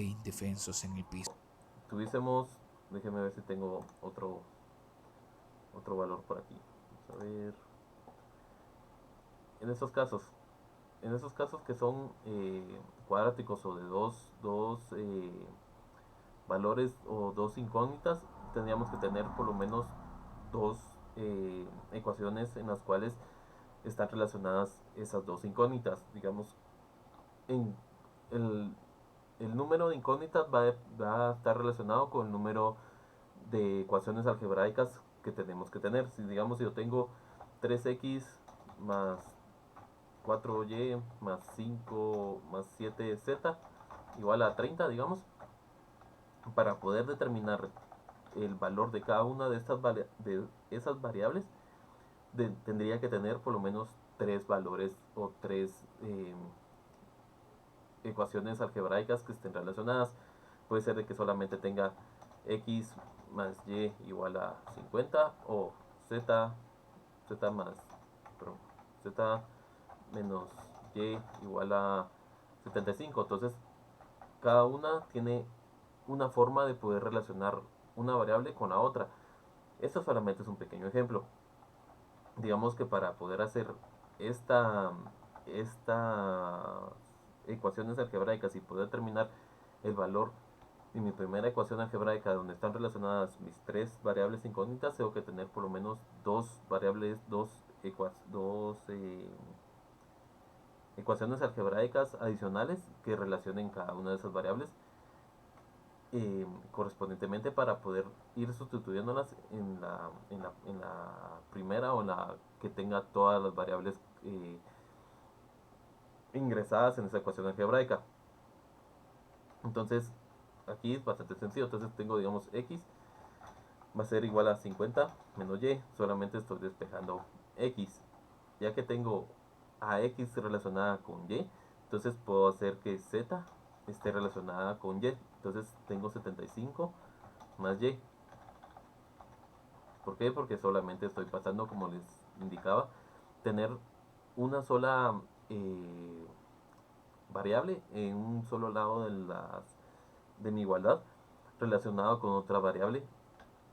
completamente indefensos en el piso. Tuviésemos, déjeme ver si tengo otro valor por aquí. Vamos a ver. En estos casos, que son cuadráticos o de dos valores o dos incógnitas, tendríamos que tener por lo menos dos ecuaciones en las cuales están relacionadas esas dos incógnitas. Digamos, en el, el número de incógnitas va a estar relacionado con el número de ecuaciones algebraicas que tenemos que tener. Si digamos yo tengo 3x más 4y más 5 más 7z igual a 30, digamos, para poder determinar el valor de cada una de esas variables, tendría que tener por lo menos tres valores o tres ecuaciones algebraicas que estén relacionadas. Puede ser de que solamente tenga x más y igual a 50 o z más, perdón, z menos y igual a 75. Entonces, cada una tiene una forma de poder relacionar una variable con la otra. Esto solamente es un pequeño ejemplo. Digamos que para poder hacer esta, estas ecuaciones algebraicas y poder determinar el valor de mi primera ecuación algebraica donde están relacionadas mis tres variables incógnitas, tengo que tener por lo menos dos variables, dos ecuaciones algebraicas adicionales que relacionen cada una de esas variables correspondientemente para poder ir sustituyéndolas en la primera o en la que tenga todas las variables ingresadas en esa ecuación algebraica. Entonces, aquí es bastante sencillo. Entonces tengo, digamos, x va a ser igual a 50 menos y. Solamente estoy despejando x. Ya que tengo a x relacionada con y, entonces puedo hacer que z esté relacionada con y. Entonces tengo 75 más y. ¿Por qué? Porque solamente estoy pasando, como les indicaba, tener una sola variable en un solo lado de mi igualdad relacionado con otra variable.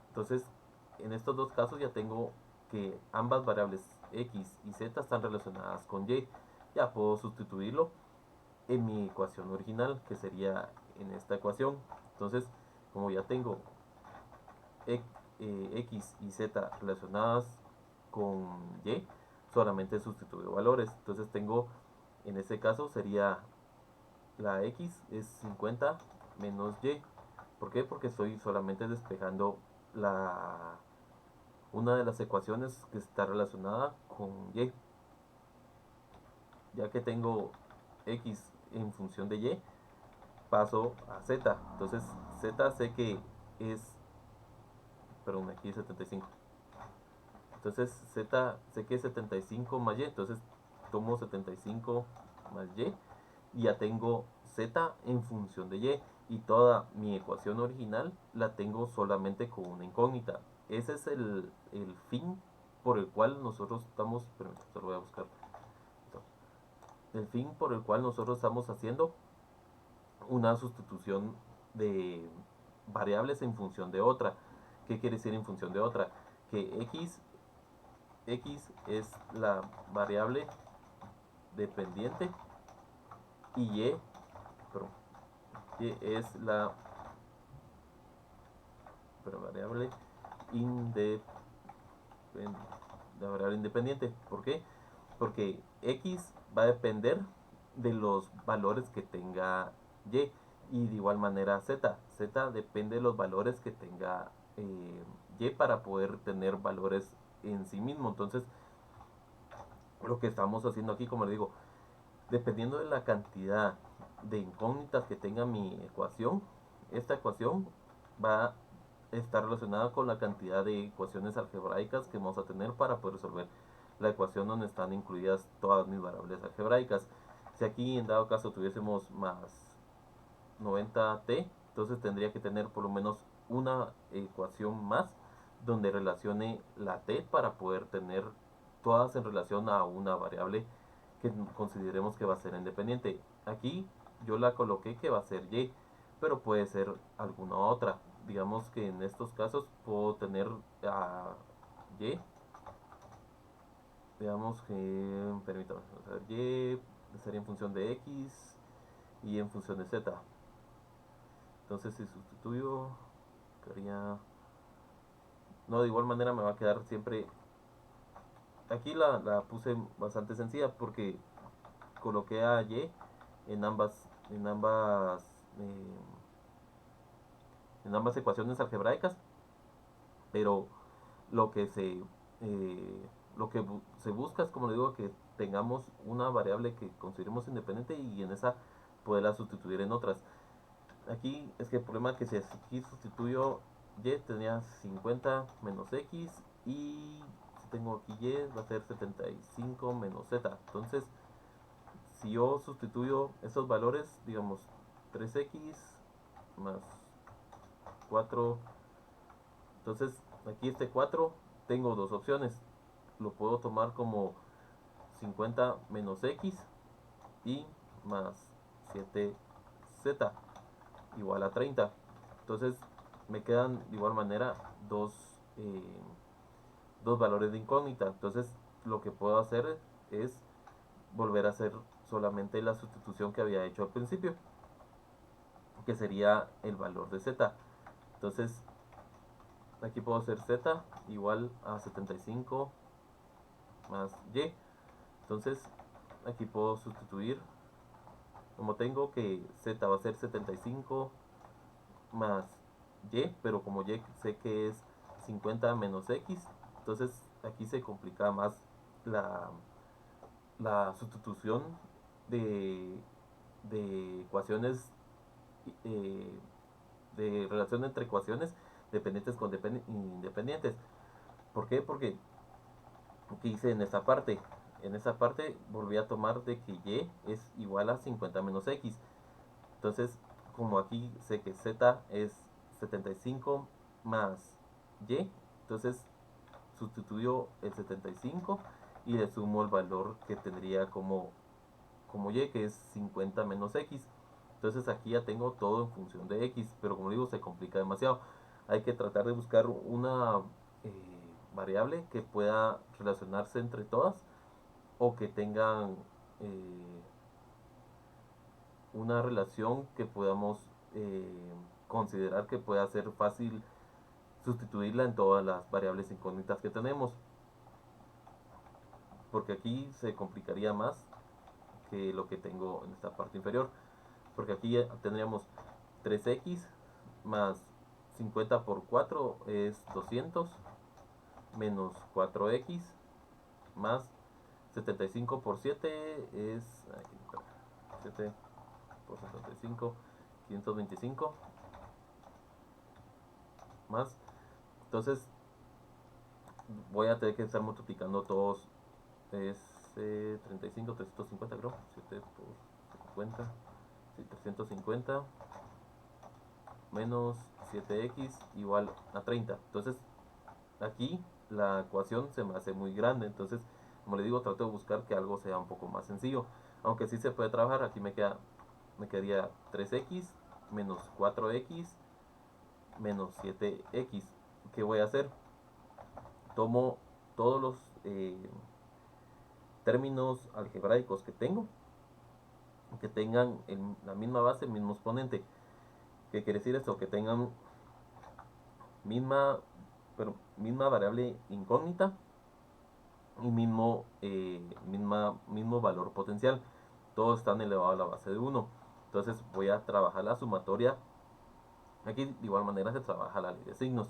Entonces, en estos dos casos ya tengo que ambas variables x y z están relacionadas con y. Ya puedo sustituirlo en mi ecuación original, que sería en esta ecuación. Entonces, como ya tengo x y z relacionadas con y, solamente sustituyo valores. Entonces tengo, en este caso sería la x es 50 menos y. ¿Por qué? Porque estoy solamente despejando una de las ecuaciones que está relacionada con y. Ya que tengo x en función de y, paso a z. Entonces z sé que es, perdón, aquí es 75. Entonces z sé que es 75 más y, entonces tomo 75 más y ya tengo z en función de y toda mi ecuación original la tengo solamente con una incógnita. Ese es el fin por el cual nosotros estamos, pero se lo voy a buscar. El fin por el cual nosotros estamos haciendo una sustitución de variables en función de otra. ¿Qué quiere decir en función de otra? Que x es la variable dependiente y perdón, y es variable la variable independiente. ¿Por qué? Porque x va a depender de los valores que tenga y de igual manera z depende de los valores que tenga y para poder tener valores en sí mismo. Entonces, lo que estamos haciendo aquí, como les digo, dependiendo de la cantidad de incógnitas que tenga mi ecuación, esta ecuación va a estar relacionada con la cantidad de ecuaciones algebraicas que vamos a tener para poder resolver la ecuación donde están incluidas todas mis variables algebraicas. Si aquí en dado caso tuviésemos más 90t, entonces tendría que tener por lo menos una ecuación más donde relacione la t para poder tener todas en relación a una variable que consideremos que va a ser independiente. Aquí yo la coloqué que va a ser y. pero puede ser alguna otra. Digamos que en estos casos puedo tener a y, digamos que, permítame, vamos a ver, y sería en función de x y en función de z. Entonces si sustituyo, quedaría... No, de igual manera me va a quedar siempre... Aquí la puse bastante sencilla porque coloqué a y eh, en ambas ecuaciones algebraicas, pero lo que se lo que se busca es, como le digo, que tengamos una variable que consideremos independiente y en esa poderla sustituir en otras. Aquí es que el problema es que si aquí sustituyo y, tenía 50 menos x, y si tengo aquí y va a ser 75 menos z. Entonces si yo sustituyo esos valores, digamos 3x más 4, entonces aquí este 4 tengo dos opciones. Lo puedo tomar como 50 menos x y más 7z igual a 30. Entonces me quedan de igual manera eh, dos valores de incógnita. Entonces lo que puedo hacer es volver a hacer solamente la sustitución que había hecho al principio, que sería el valor de z. Entonces aquí puedo hacer z igual a 75 más y. Entonces aquí puedo sustituir, como tengo que z va a ser 75 más y, pero como y sé que es 50 menos x, entonces aquí se complica más la, la sustitución de, de ecuaciones, eh, de relación entre ecuaciones dependientes con independientes. ¿Por qué? Porque ¿qué hice en esta parte? En esa parte volví a tomar de que y es igual a 50 menos x. Entonces, como aquí sé que z es 75 más y, entonces sustituyo el 75 y le sumo el valor que tendría como y, que es 50 menos x. Entonces aquí ya tengo todo en función de x, pero como digo, se complica demasiado. Hay que tratar de buscar una eh, variable que pueda relacionarse entre todas, o que tengan eh, una relación que podamos considerar que pueda ser fácil sustituirla en todas las variables incógnitas que tenemos, porque aquí se complicaría más que lo que tengo en esta parte inferior, porque aquí tendríamos 3x más 50 por 4 es 200, menos 4x más 75 por 7 es 7 por 75, 525 más. Entonces voy a tener que estar multiplicando todos. Es 35, 350 creo. 7 por 50. Sí, 350 menos 7x igual a 30. Entonces aquí la ecuación se me hace muy grande. Entonces, como le digo, trato de buscar que algo sea un poco más sencillo. Aunque sí se puede trabajar, aquí me quedaría 3x menos 4x menos 7x. ¿Qué voy a hacer? Tomo todos los términos algebraicos que tengan la misma base, el mismo exponente. ¿Qué quiere decir esto? Que tengan misma, misma variable incógnita y mismo valor potencial. Todos están elevados a la base de 1. Entonces voy a trabajar la sumatoria. Aquí de igual manera se trabaja la ley de signos.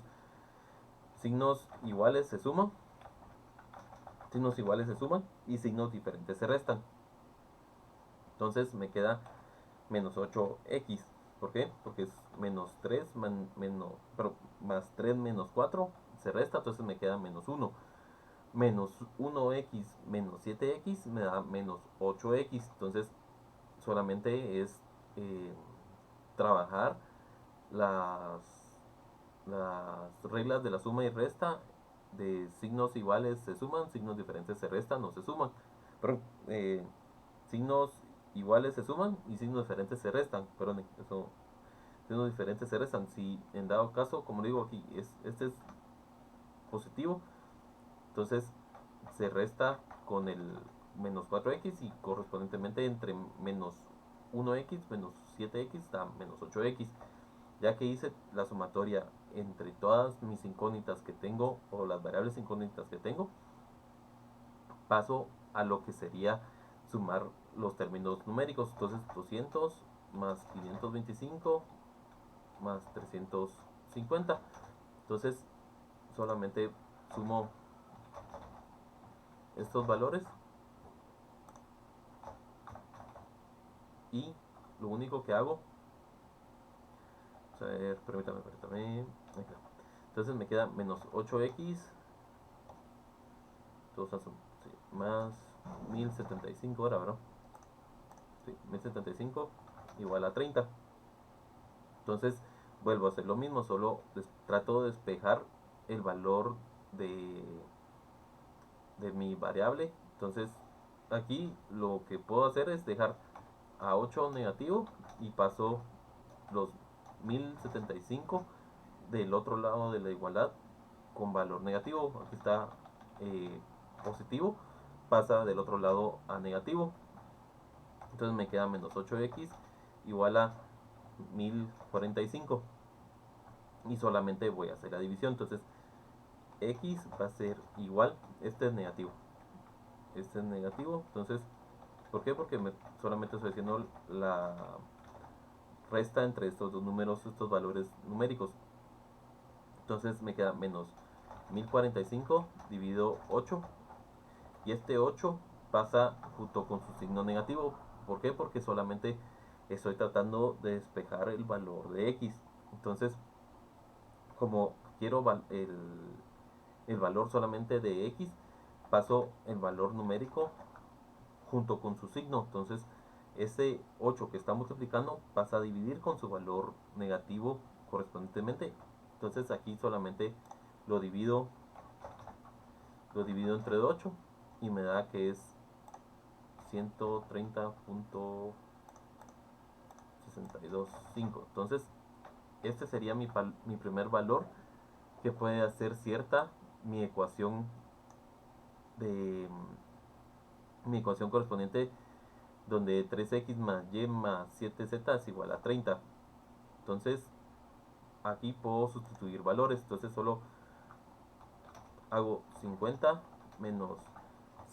Signos iguales se suman, signos iguales se suman y signos diferentes se restan. Entonces me queda menos 8x. ¿Por qué? Porque es menos 3 más 3 menos 4 se resta, entonces me queda menos 1. Menos 1x menos 7x me da menos 8x. Entonces solamente es eh, trabajar las, las reglas de la suma y resta. De signos iguales se suman, signos diferentes se restan o se suman. Pero signos iguales se suman y signos diferentes se restan. Perdón, eso signos diferentes se restan. Si en dado caso, como digo aquí, este es positivo, entonces se resta con el menos 4x y correspondientemente entre menos 1x menos 7x da menos 8x. Ya que hice la sumatoria entre todas mis incógnitas que tengo o las variables incógnitas que tengo, paso a lo que sería sumar los términos numéricos. Entonces 200 más 525 más 350. Entonces solamente sumo estos valores y lo único que hago, a ver, permítame. Entonces me queda menos 8x, todos son, sí, más 1075 ahora, ¿verdad? Sí, 1075 igual a 30. Entonces vuelvo a hacer lo mismo, solo trato de despejar el valor de mi variable. Entonces aquí lo que puedo hacer es dejar a 8 negativo y paso los 1075 del otro lado de la igualdad con valor negativo. Aquí está positivo, pasa del otro lado a negativo. Entonces me queda menos 8x igual a 1045 y solamente voy a hacer la división. Entonces x va a ser igual, este es negativo, entonces ¿por qué? Porque solamente estoy haciendo la resta entre estos dos números, estos valores numéricos. Entonces me queda menos 1045 dividido 8 y este 8 pasa junto con su signo negativo. ¿Por qué? Porque solamente estoy tratando de despejar el valor de x. Entonces, como quiero el valor solamente de x, paso el valor numérico junto con su signo. Entonces, ese 8 que está multiplicando pasa a dividir con su valor negativo correspondientemente. Entonces, aquí solamente lo divido entre 8 y me da que es 130.625. Entonces, este sería mi primer valor que puede hacer cierta mi ecuación correspondiente, donde 3x más y más 7z es igual a 30. Entonces aquí puedo sustituir valores. Entonces solo hago 50 menos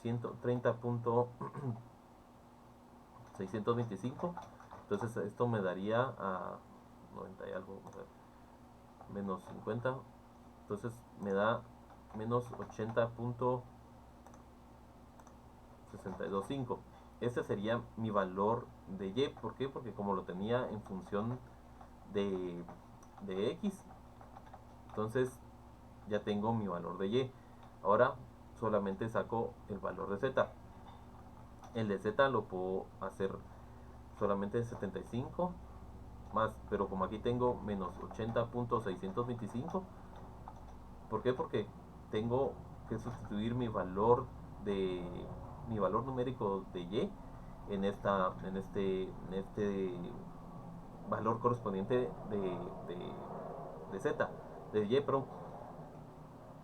130.625. Entonces esto me daría a 90 y algo, menos 50. Entonces me da menos 80.625. Ese sería mi valor de y. ¿Por qué? Porque como lo tenía en función de x, entonces ya tengo mi valor de y. Ahora solamente saco el valor de z. El de z lo puedo hacer solamente 75 más, pero como aquí tengo menos 80.625, ¿por qué? Porque tengo que sustituir de mi valor numérico de y en este valor correspondiente de z, de y, perdón.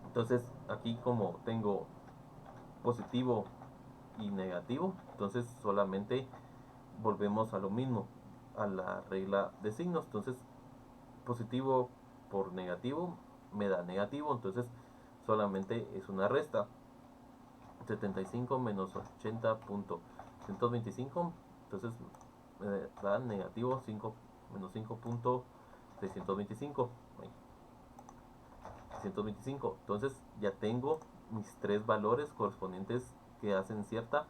Entonces aquí como tengo positivo y negativo, entonces solamente volvemos a lo mismo, a la regla de signos. Entonces positivo por negativo me da negativo, entonces solamente es una resta. 75 menos 80.125, entonces me da negativo 5 menos 5.625. 625. Entonces ya tengo mis tres valores correspondientes que hacen cierta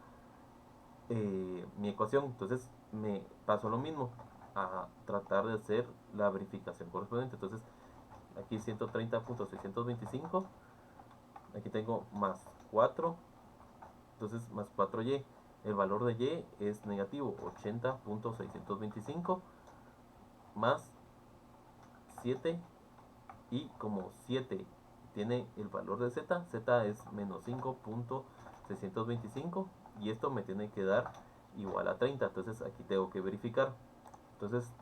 mi ecuación. Entonces me paso lo mismo a tratar de hacer la verificación correspondiente. Entonces aquí 130.625, aquí tengo más 4, entonces más 4y. El valor de y es negativo 80.625 más 7, y como 7 tiene el valor de z, z es menos 5.625 y esto me tiene que dar igual a 30. Entonces aquí tengo que verificar. Entonces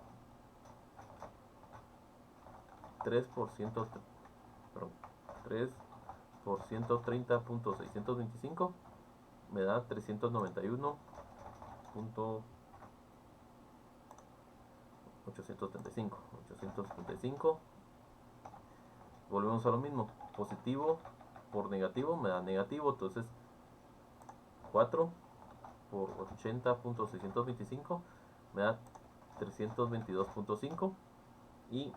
3 por 100, perdón, 3 por 130.625 me da 391.875. Volvemos a lo mismo, positivo por negativo me da negativo, entonces 4 por 80.625 me da 322.5, y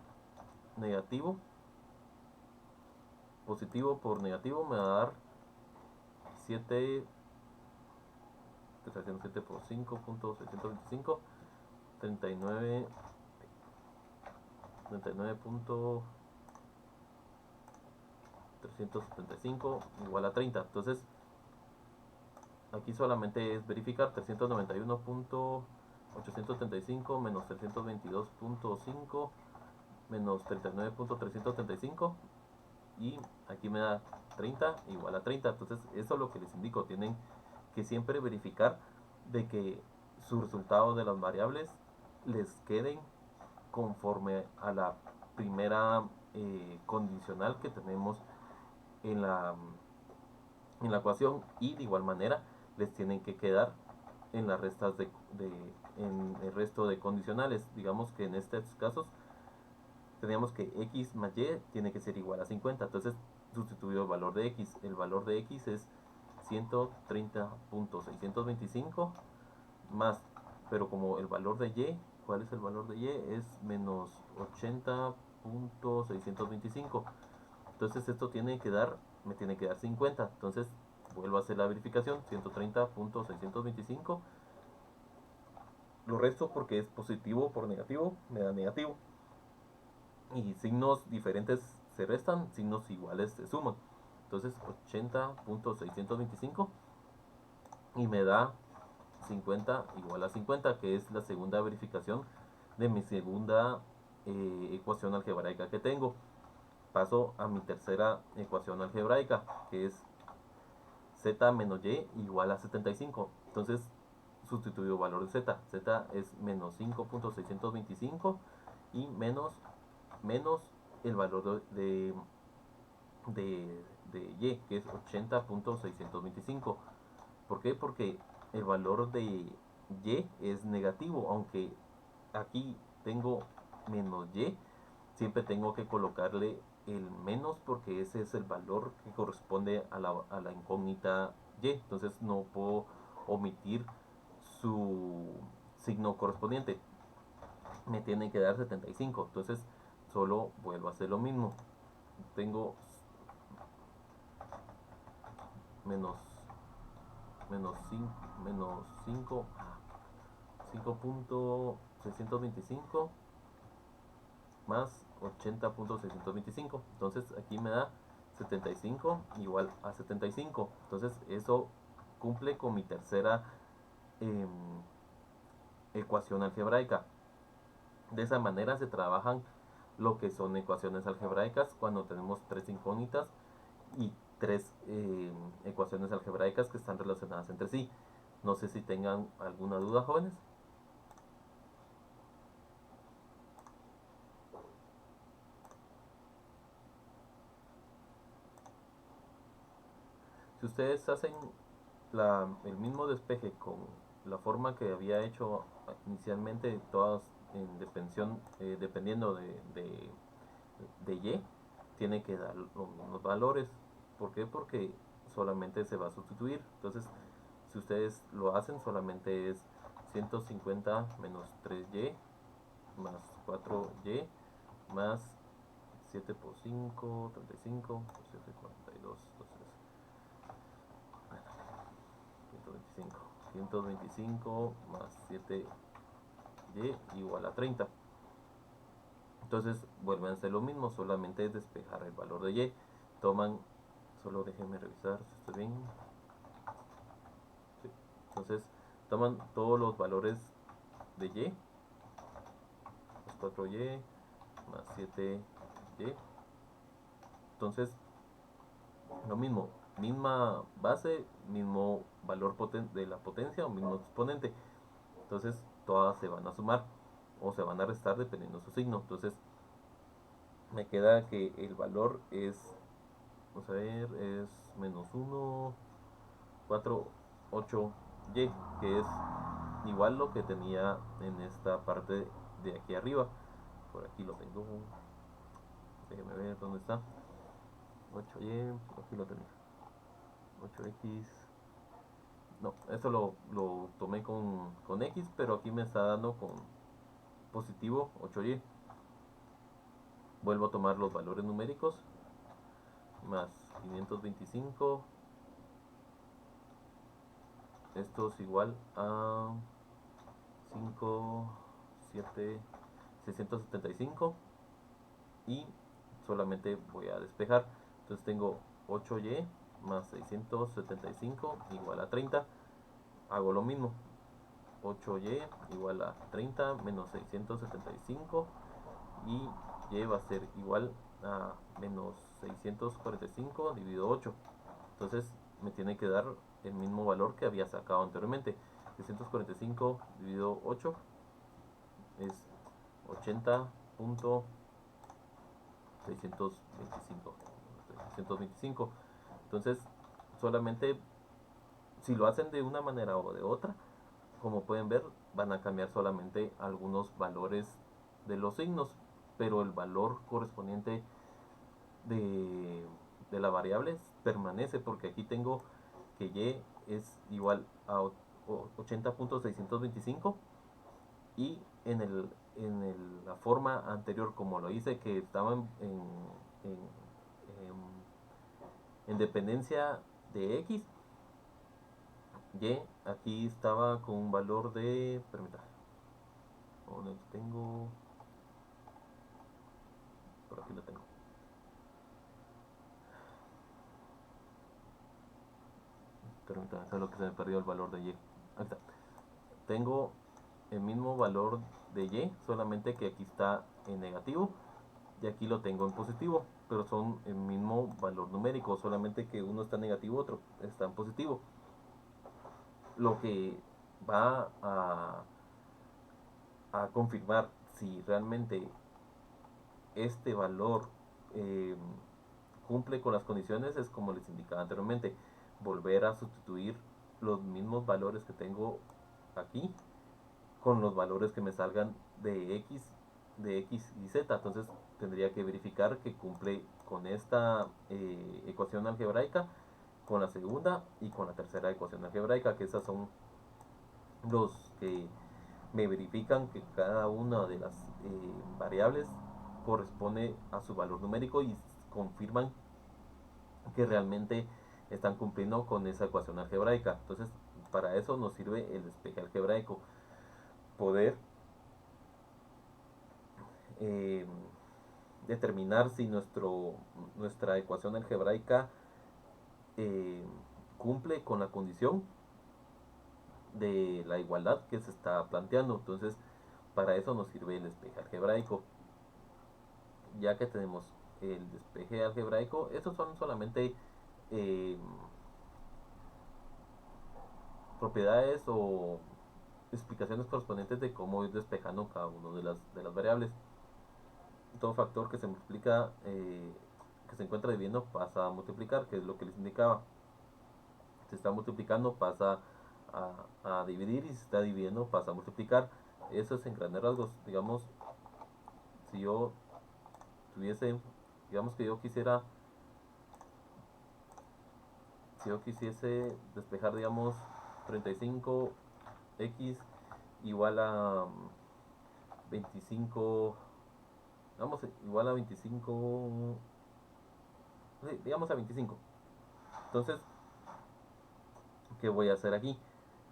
negativo, positivo por negativo me va a dar 7, que está haciendo 7 por 5.625, 39.375 igual a 30. Entonces aquí solamente es verificar 391.875 menos 322.5 menos 39.375, y aquí me da 30 igual a 30. Entonces eso es lo que les indico, tienen que siempre verificar de que sus resultados de las variables les queden conforme a la primera condicional que tenemos en la, en la ecuación, y de igual manera les tienen que quedar en las restas en el resto de condicionales. Digamos que en estos casos teníamos que x más y tiene que ser igual a 50. Entonces sustituyo el valor de x. El valor de x es 130.625 más, pero como el valor de y, ¿cuál es el valor de y? Es menos 80.625. Entonces esto me tiene que dar 50. Entonces vuelvo a hacer la verificación, 130.625. Lo resto porque es positivo por negativo, me da negativo. Y signos diferentes se restan, signos iguales se suman. Entonces 80.625 y me da 50 igual a 50, que es la segunda verificación de mi segunda ecuación algebraica que tengo. Paso a mi tercera ecuación algebraica, que es z menos y igual a 75. Entonces sustituyo valor de z. Z es menos 5.625 y menos el valor de y, que es 80.625. ¿Por qué? Porque el valor de y es negativo, aunque aquí tengo menos y, siempre tengo que colocarle el menos porque ese es el valor que corresponde a la incógnita y. Entonces no puedo omitir su signo correspondiente. Me tiene que dar 75. Entonces solo vuelvo a hacer lo mismo. Tengo menos 5.625 más 80.625. Entonces aquí me da 75 igual a 75. Entonces eso cumple con mi tercera eh, ecuación algebraica. De esa manera se trabajan lo que son ecuaciones algebraicas cuando tenemos tres incógnitas y tres ecuaciones algebraicas que están relacionadas entre sí. No sé si tengan alguna duda, jóvenes. Si ustedes hacen el mismo despeje con la forma que había hecho inicialmente, todas en dependiendo de y, tiene que dar los mismos valores. ¿Por qué? Porque solamente se va a sustituir. Entonces, si ustedes lo hacen, solamente es 150 menos 3y más 4y más 7 por 5, 35, por 7, 42, entonces 125 más 7y igual a 30. Entonces vuelven a hacer lo mismo, solamente es despejar el valor de y. Toman, solo déjenme revisar si estoy bien. Sí. Entonces toman todos los valores de y, más 4y más 7y. Entonces lo mismo, misma base, mismo valor de la potencia o mismo exponente. Entonces todas se van a sumar o se van a restar dependiendo de su signo. Entonces me queda que el valor es, vamos a ver, es menos 1, 4, 8y, que es igual lo que tenía en esta parte de aquí arriba. Por aquí lo tengo, déjeme ver dónde está. 8y, por aquí lo tenía. 8x. No, eso lo tomé con X, pero aquí me está dando con positivo 8y. Vuelvo a tomar los valores numéricos. Más 525. Esto es igual a 5, 7, 675. Y solamente voy a despejar. Entonces tengo 8y más 675 igual a 30. Hago lo mismo. 8y igual a 30 menos 675 y y va a ser igual a menos 645 dividido 8. Entonces me tiene que dar el mismo valor que había sacado anteriormente. 645 dividido 8 es 80.625. 625. Entonces solamente si lo hacen de una manera o de otra, como pueden ver, van a cambiar solamente algunos valores de los signos, pero el valor correspondiente de, de la variable permanece, porque aquí tengo que y es igual a 80.625 y la forma anterior como lo hice, que estaba en dependencia de x, y aquí estaba con un valor de, permítame, donde tengo, por aquí lo tengo, permítame, solo que se me perdió el valor de y. Aquí está. Tengo el mismo valor de y, solamente que aquí está en negativo y aquí lo tengo en positivo, pero son el mismo valor numérico, solamente que uno está en negativo, otro está en positivo. Lo que va a confirmar si realmente este valor eh, cumple con las condiciones es, como les indicaba anteriormente, volver a sustituir los mismos valores que tengo aquí con los valores que me salgan de X y Z. Entonces tendría que verificar que cumple con esta ecuación algebraica, con la segunda y con la tercera ecuación algebraica, que esas son los que me verifican que cada una de las variables corresponde a su valor numérico y confirman que realmente están cumpliendo con esa ecuación algebraica. Entonces, para eso nos sirve el despeje algebraico, poder eh, determinar si nuestra ecuación algebraica eh, cumple con la condición de la igualdad que se está planteando. Entonces, para eso nos sirve el despeje algebraico. Ya que tenemos el despeje algebraico, estos son solamente eh, propiedades o explicaciones correspondientes de cómo ir despejando cada una de las variables. Todo factor que se multiplica, que se encuentra dividiendo, pasa a multiplicar, que es lo que les indicaba. Se está multiplicando, pasa a dividir, y si se está dividiendo, pasa a multiplicar. Eso es en grandes rasgos. Digamos, si yo tuviese, digamos que yo quisiera, si yo quisiese despejar, digamos, 35x igual a 25, vamos, igual a 25, digamos a 25. Entonces, ¿qué voy a hacer aquí?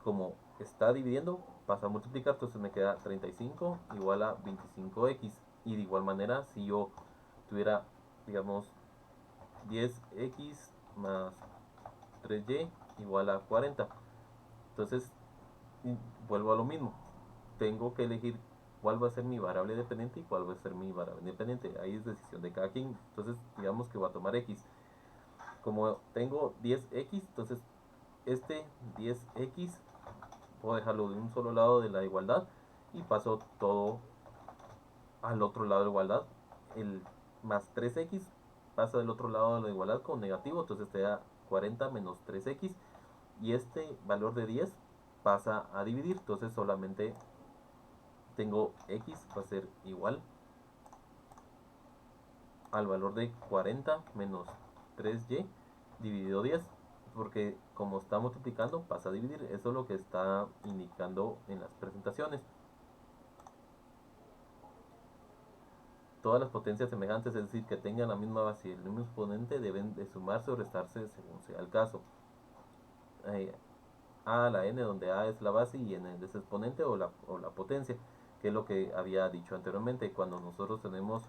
Como está dividiendo, pasa a multiplicar, entonces me queda 35 igual a 25x. Y de igual manera, si yo tuviera, digamos, 10x más 3y igual a 40. Entonces, vuelvo a lo mismo. Tengo que elegir cuál va a ser mi variable dependiente y cuál va a ser mi variable independiente. Ahí es decisión de cada quien. Entonces, digamos que voy a tomar x. Como tengo 10x, entonces este 10x puedo dejarlo de un solo lado de la igualdad y paso todo al otro lado de la igualdad. El más 3x pasa del otro lado de la igualdad con negativo, entonces te da 40 menos 3x, y este valor de 10 pasa a dividir, entonces solamente tengo x va a ser igual al valor de 40 menos 3y dividido 10, porque como está multiplicando pasa a dividir. Eso es lo que está indicando en las presentaciones. Todas las potencias semejantes, es decir, que tengan la misma base y el mismo exponente, deben de sumarse o restarse según sea el caso. A a la n, donde a es la base y n es el exponente o la potencia, que es lo que había dicho anteriormente. Cuando nosotros tenemos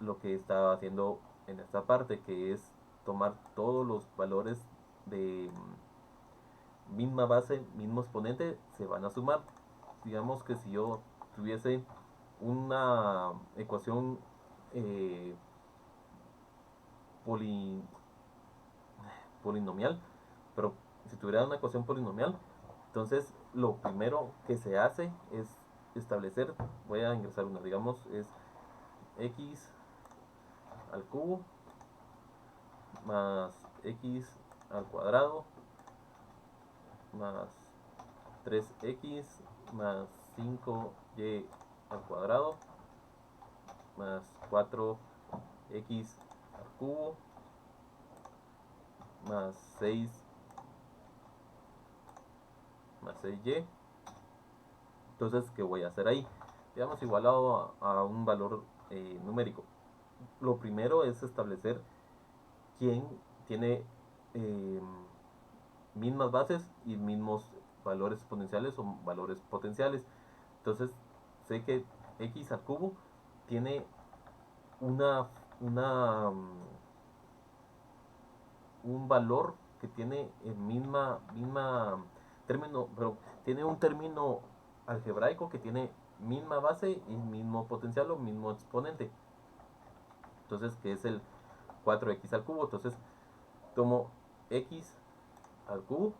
lo que estaba haciendo en esta parte, que es tomar todos los valores de misma base, mismo exponente, se van a sumar. Digamos que si yo tuviese una ecuación eh, poli, polinomial, pero si tuviera una ecuación polinomial, entonces lo primero que se hace es establecer, voy a ingresar una, digamos, es x al cubo más x al cuadrado más 3x más 5y al cuadrado más 4x al cubo más 6 más 6y. Entonces, ¿qué voy a hacer ahí? Digamos, igualado a un valor numérico. Lo primero es establecer quién tiene eh, mismas bases y mismos valores exponenciales o valores potenciales. Entonces, sé que x al cubo tiene una un valor que tiene el misma término, pero tiene un término algebraico que tiene misma base y mismo potencial o mismo exponente. Entonces, que es el 4x al cubo. Entonces, tomo x al cubo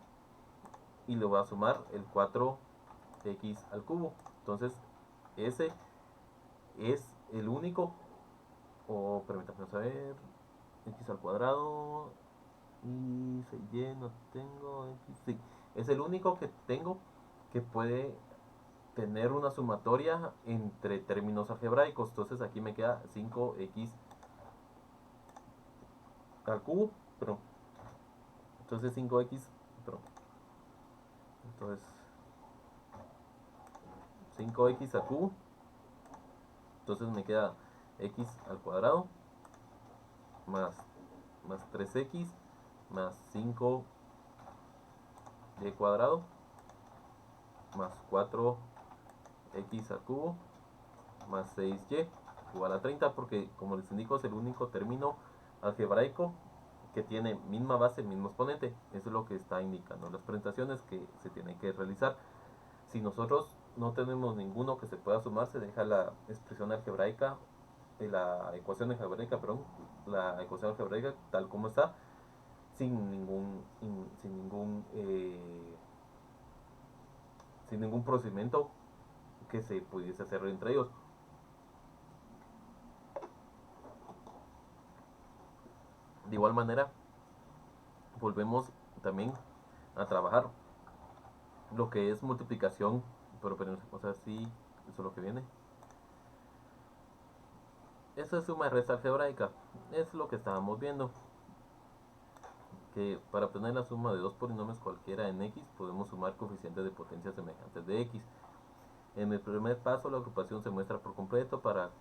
y le voy a sumar el 4x al cubo. Entonces, ese es el único, o permítanme saber, x al cuadrado y 6y no tengo, x, sí, es el único que tengo que puede tener una sumatoria entre términos algebraicos. Entonces aquí me queda 5x al cubo, pero entonces 5x, pero entonces 5x al cubo, entonces me queda x al cuadrado más 3x más 5y cuadrado más 4x al cubo más 6y igual a 30, porque como les indico es el único término algebraico que tiene misma base, mismo exponente. Eso es lo que está indicando las presentaciones que se tienen que realizar. Si nosotros no tenemos ninguno que se pueda sumar, se deja la expresión algebraica, la ecuación algebraica, perdón, la ecuación algebraica tal como está, sin ningún procedimiento que se pudiese hacer entre ellos. De igual manera, volvemos también a trabajar lo que es multiplicación, pero o sea, sí, eso es lo que viene. Eso es suma y resta algebraica, es lo que estábamos viendo, que para obtener la suma de dos polinomios cualquiera en x, podemos sumar coeficientes de potencia semejantes de x. En el primer paso la agrupación se muestra por completo, pero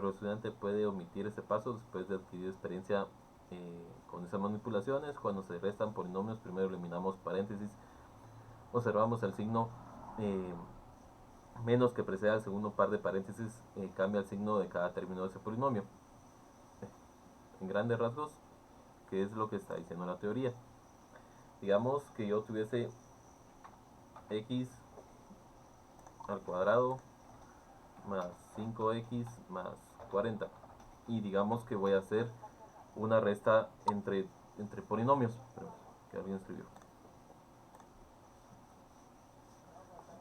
el estudiante puede omitir ese paso después de adquirir experiencia con esas manipulaciones. Cuando se restan polinomios, primero eliminamos paréntesis, observamos el signo menos que precede al segundo par de paréntesis, cambia el signo de cada término de ese polinomio. En grandes rasgos, ¿qué es lo que está diciendo la teoría? Digamos que yo tuviese x al cuadrado más 5x más 40, y digamos que voy a hacer una resta entre polinomios, pero que alguien escribió,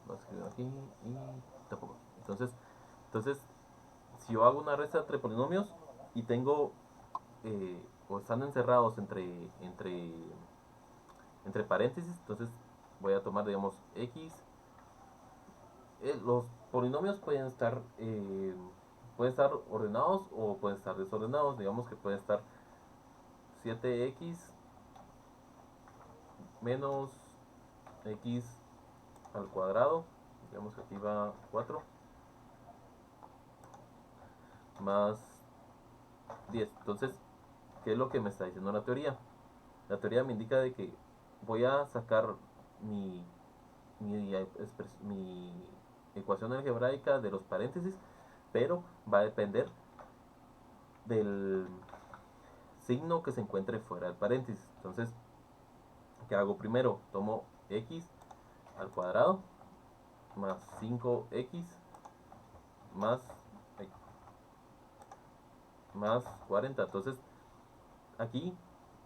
lo escribo aquí y tampoco. Entonces si yo hago una resta entre polinomios y tengo o están encerrados entre paréntesis, entonces voy a tomar, digamos, x. Los polinomios pueden estar ordenados o pueden estar desordenados. Digamos que pueden estar 7x menos x al cuadrado, digamos que aquí va 4, más 10. Entonces, ¿qué es lo que me está diciendo la teoría? La teoría me indica de que voy a sacar mi, mi ecuación algebraica de los paréntesis, pero va a depender del signo que se encuentre fuera del paréntesis. Entonces, ¿qué hago primero? Tomo x al cuadrado más 5x más, más 40. Entonces, aquí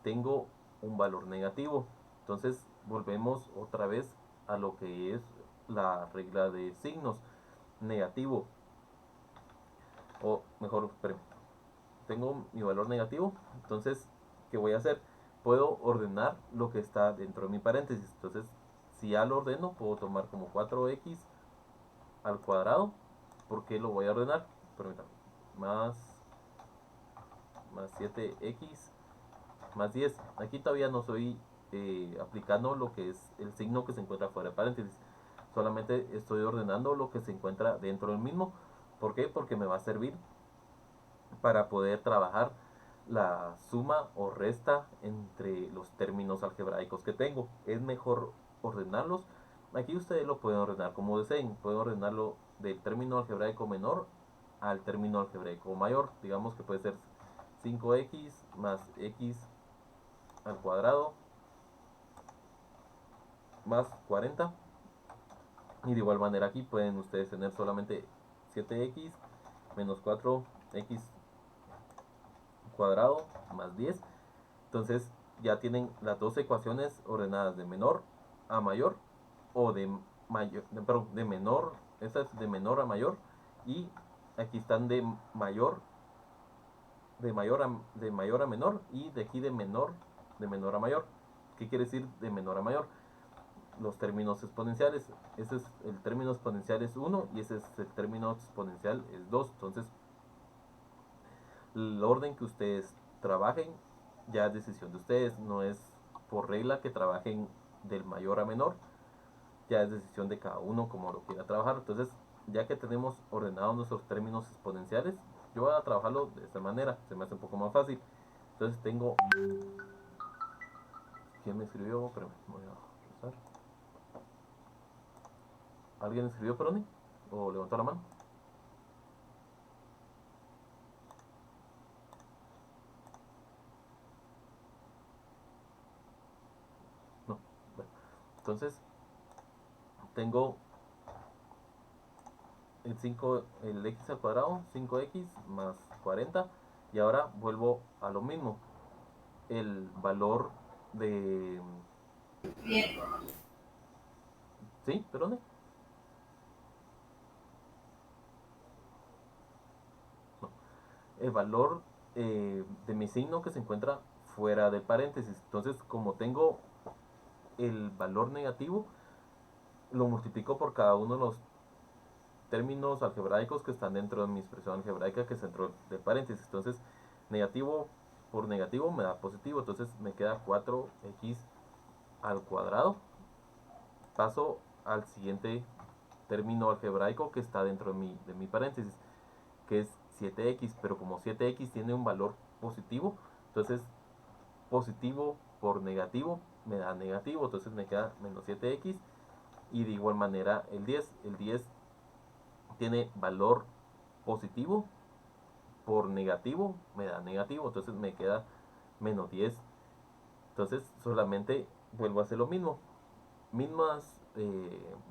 tengo un valor negativo. Entonces, volvemos otra vez a lo que es la regla de signos. Negativo, o mejor, tengo mi valor negativo. Entonces, ¿qué voy a hacer? Puedo ordenar lo que está dentro de mi paréntesis. Entonces, si ya lo ordeno, puedo tomar como 4x al cuadrado. ¿Por qué lo voy a ordenar? Permítanme. Más 7x más 10. Aquí todavía no estoy aplicando lo que es el signo que se encuentra fuera de paréntesis. Solamente estoy ordenando lo que se encuentra dentro del mismo. ¿Por qué? Porque me va a servir para poder trabajar la suma o resta entre los términos algebraicos que tengo. Es mejor ordenarlos. Aquí ustedes lo pueden ordenar como deseen. Pueden ordenarlo del término algebraico menor al término algebraico mayor. Digamos que puede ser 5x más x al cuadrado más 40. Y de igual manera aquí pueden ustedes tener solamente 7x menos 4x cuadrado más 10. Entonces ya tienen las dos ecuaciones ordenadas de menor a mayor, o de mayor, perdón, de menor, esta es de menor a mayor, y aquí están de mayor a menor, y de aquí de menor a mayor. ¿Qué quiere decir de menor a mayor? Los términos exponenciales. Ese es el término exponencial es 1 y ese es el término exponencial es 2. Entonces, el orden que ustedes trabajen ya es decisión de ustedes, no es por regla que trabajen del mayor a menor, ya es decisión de cada uno como lo quiera trabajar. Entonces, ya que tenemos ordenados nuestros términos exponenciales, yo voy a trabajarlo de esta manera, se me hace un poco más fácil. Entonces tengo, ¿quién me escribió? Pero voy a usar. ¿Alguien escribió, Peroni? ¿O levantó la mano? No. Bueno, entonces tengo el x al cuadrado, 5x más 40, y ahora vuelvo a lo mismo. El valor de... ¿Sí? ¿Perdón? No. El valor de mi signo que se encuentra fuera del paréntesis. Entonces, como tengo el valor negativo, lo multiplico por cada uno de los términos algebraicos que están dentro de mi expresión algebraica que es dentro del paréntesis. Entonces, negativo por negativo me da positivo. Entonces, me queda 4x al cuadrado. Paso al siguiente término algebraico que está dentro de mi paréntesis, que es 7x, pero como 7x tiene un valor positivo, entonces positivo por negativo me da negativo, entonces me queda menos 7x. Y de igual manera el 10 tiene valor positivo por negativo me da negativo, entonces me queda menos 10. Entonces solamente vuelvo a hacer lo mismo, mismas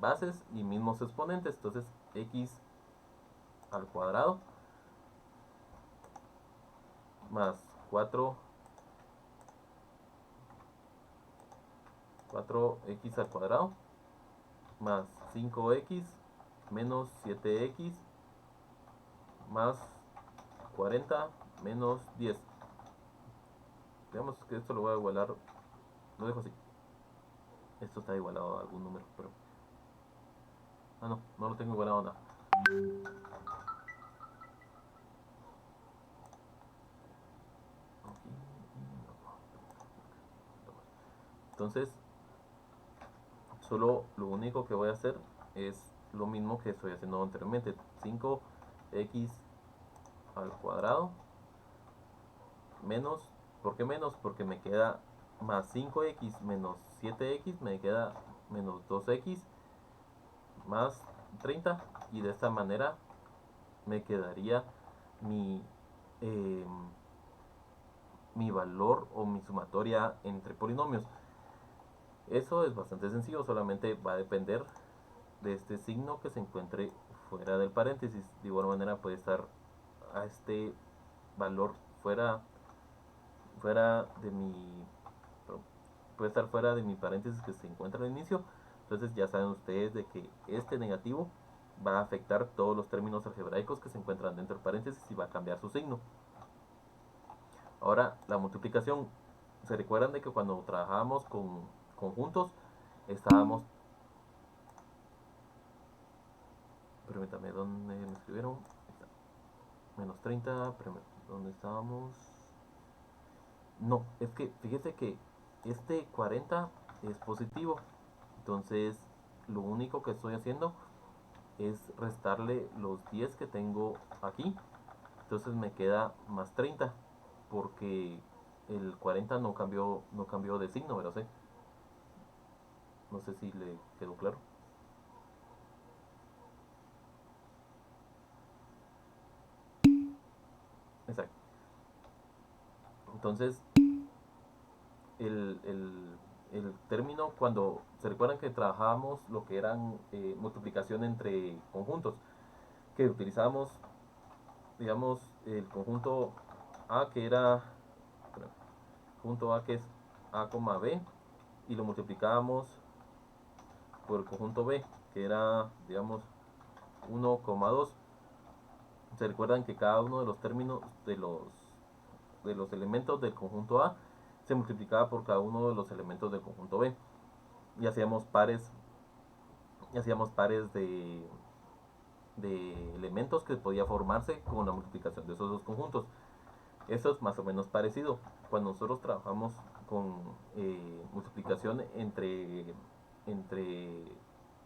bases y mismos exponentes. Entonces x al cuadrado más 4x al cuadrado más 5x menos 7x más 40 menos 10. Digamos que esto lo voy a igualar, lo dejo así. Esto está igualado a algún número, pero... Ah, no, no lo tengo igualado a nada. Entonces, solo lo único que voy a hacer es lo mismo que estoy haciendo anteriormente. 5x al cuadrado menos, ¿por qué menos? Porque me queda más 5x menos 7x, me queda menos 2x más 30, y de esta manera me quedaría mi, eh, mi valor o mi sumatoria entre polinomios. Eso es bastante sencillo, solamente va a depender de este signo que se encuentre fuera del paréntesis. De igual manera puede estar a este valor fuera de mi puede estar fuera de mi paréntesis que se encuentra al inicio. Entonces ya saben ustedes de que este negativo va a afectar todos los términos algebraicos que se encuentran dentro del paréntesis y va a cambiar su signo. Ahora la multiplicación. ¿Se recuerdan de que cuando trabajábamos con conjuntos estábamos... Permítame, ¿dónde me escribieron? Menos 30, ¿dónde estábamos? No, es que fíjese que este 40 es positivo. Entonces, lo único que estoy haciendo es restarle los 10 que tengo aquí. Entonces me queda más 30, porque el 40 no cambió de signo, ¿verdad? ¿Sí? No sé si le quedó claro. Exacto. Entonces, el, el, el término, cuando se recuerdan que trabajábamos lo que eran multiplicación entre conjuntos, que utilizábamos, digamos, el conjunto A, que era conjunto A, que es A, B, y lo multiplicábamos por el conjunto B, que era, digamos, 1,2. Se recuerdan que cada uno de los términos de los elementos del conjunto A se multiplicaba por cada uno de los elementos del conjunto B, y hacíamos pares de elementos que podía formarse con la multiplicación de esos dos conjuntos. Esto es más o menos parecido cuando nosotros trabajamos con multiplicación entre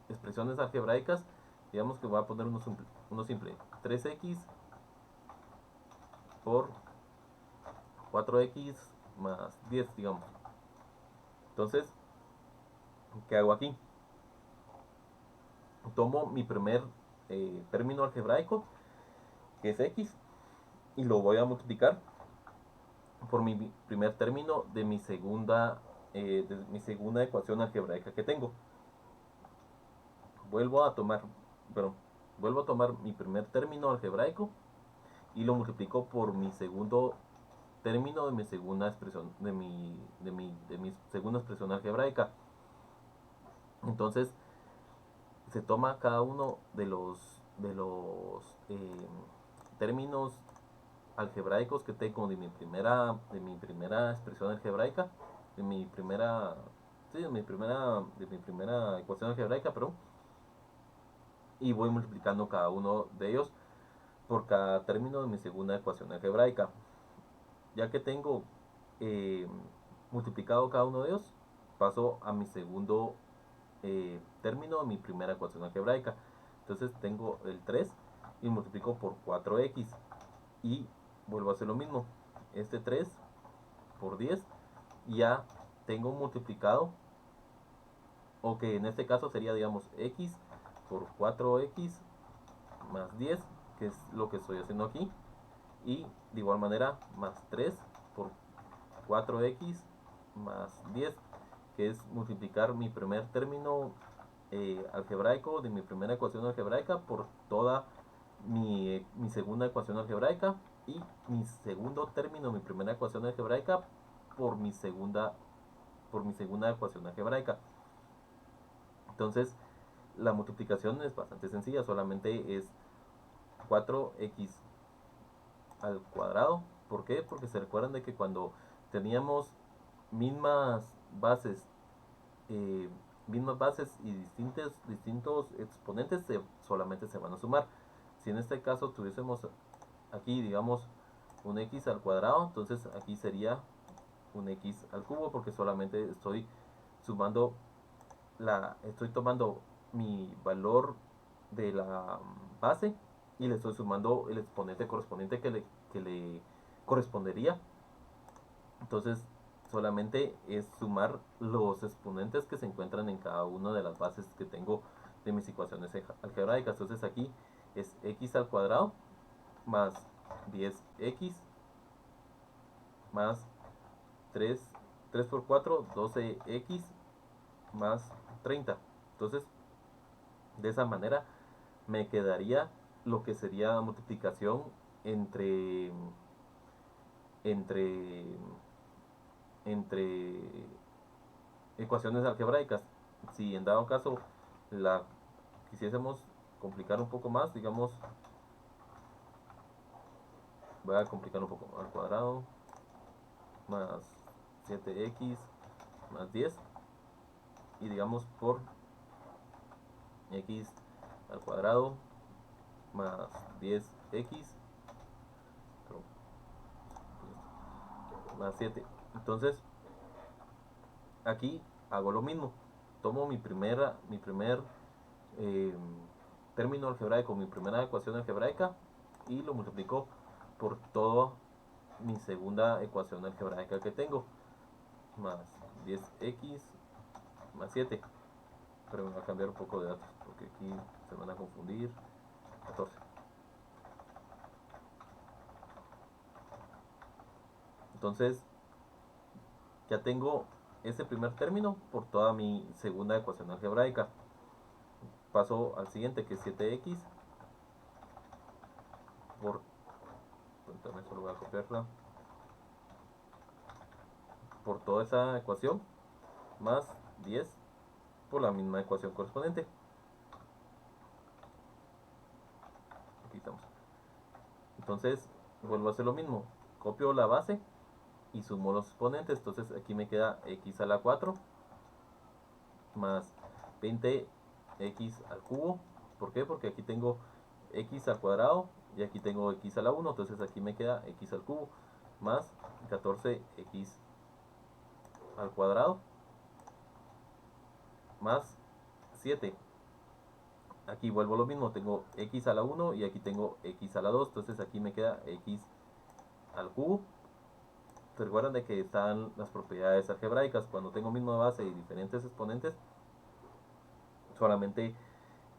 expresiones algebraicas. Digamos que voy a poner uno simple: 3x por 4x más 10, digamos. Entonces, ¿qué hago aquí? Tomo mi primer término algebraico, que es x, y lo voy a multiplicar por mi primer término de mi segunda ecuación algebraica que tengo. Vuelvo a tomar, perdón, vuelvo a tomar mi primer término algebraico y lo multiplico por mi segundo término de mi segunda expresión, de mi segunda expresión algebraica. Entonces se toma cada uno de los términos algebraicos que tengo de mi primera expresión algebraica, de mi primera sí, de mi primera ecuación algebraica, perdón, y voy multiplicando cada uno de ellos por cada término de mi segunda ecuación algebraica. Ya que tengo eh, multiplicado cada uno de ellos, paso a mi segundo término de mi primera ecuación algebraica. Entonces tengo el 3 y multiplico por 4x, y vuelvo a hacer lo mismo. Este 3 por 10, y ya tengo multiplicado, o que en este caso sería, digamos, x por 4x más 10, que es lo que estoy haciendo aquí, y de igual manera más 3 por 4x más 10, que es multiplicar mi primer término algebraico de mi primera ecuación algebraica por toda mi segunda ecuación algebraica, y mi segundo término de mi primera ecuación algebraica por mi segunda ecuación algebraica. Entonces la multiplicación es bastante sencilla, solamente es 4x al cuadrado. ¿Por qué? Porque se recuerdan de que cuando teníamos mismas bases, eh, mismas bases y distintos exponentes, solamente se van a sumar. Si en este caso tuviésemos aquí, digamos, un x al cuadrado, entonces aquí sería un x al cubo, porque solamente estoy sumando estoy tomando mi valor de la base y le estoy sumando el exponente correspondiente que le correspondería. Entonces solamente es sumar los exponentes que se encuentran en cada una de las bases que tengo de mis ecuaciones algebraicas. Entonces aquí es x al cuadrado más 10x más 3 por 4, 12x más 30. Entonces, de esa manera me quedaría lo que sería la multiplicación entre entre entre ecuaciones algebraicas. Si en dado caso la quisiésemos complicar un poco más, digamos, voy a complicar un poco, al cuadrado más 7x más 10, y digamos por x al cuadrado más 10x más 7. Entonces aquí hago lo mismo, tomo mi primer eh, término algebraico, mi primera ecuación algebraica, y lo multiplico por toda mi segunda ecuación algebraica que tengo, más 10x más 7. Pero me voy a cambiar un poco de datos porque aquí se van a confundir. 14. Entonces ya tengo ese primer término por toda mi segunda ecuación algebraica. Paso al siguiente, que es 7x por, también solo voy a copiarla, por toda esa ecuación más 10 por la misma ecuación correspondiente. Aquí estamos. Entonces vuelvo a hacer lo mismo, copio la base y sumo los exponentes. Entonces aquí me queda x a la 4 más 20x al cubo. ¿Por qué? Porque aquí tengo x al cuadrado y aquí tengo x a la 1. Entonces aquí me queda x al cubo más 14x al cuadrado más 7. Aquí vuelvo lo mismo, tengo x a la 1 y aquí tengo x a la 2. Entonces aquí me queda x al cubo. ¿Se recuerdan de que están las propiedades algebraicas? Cuando tengo misma base y diferentes exponentes, solamente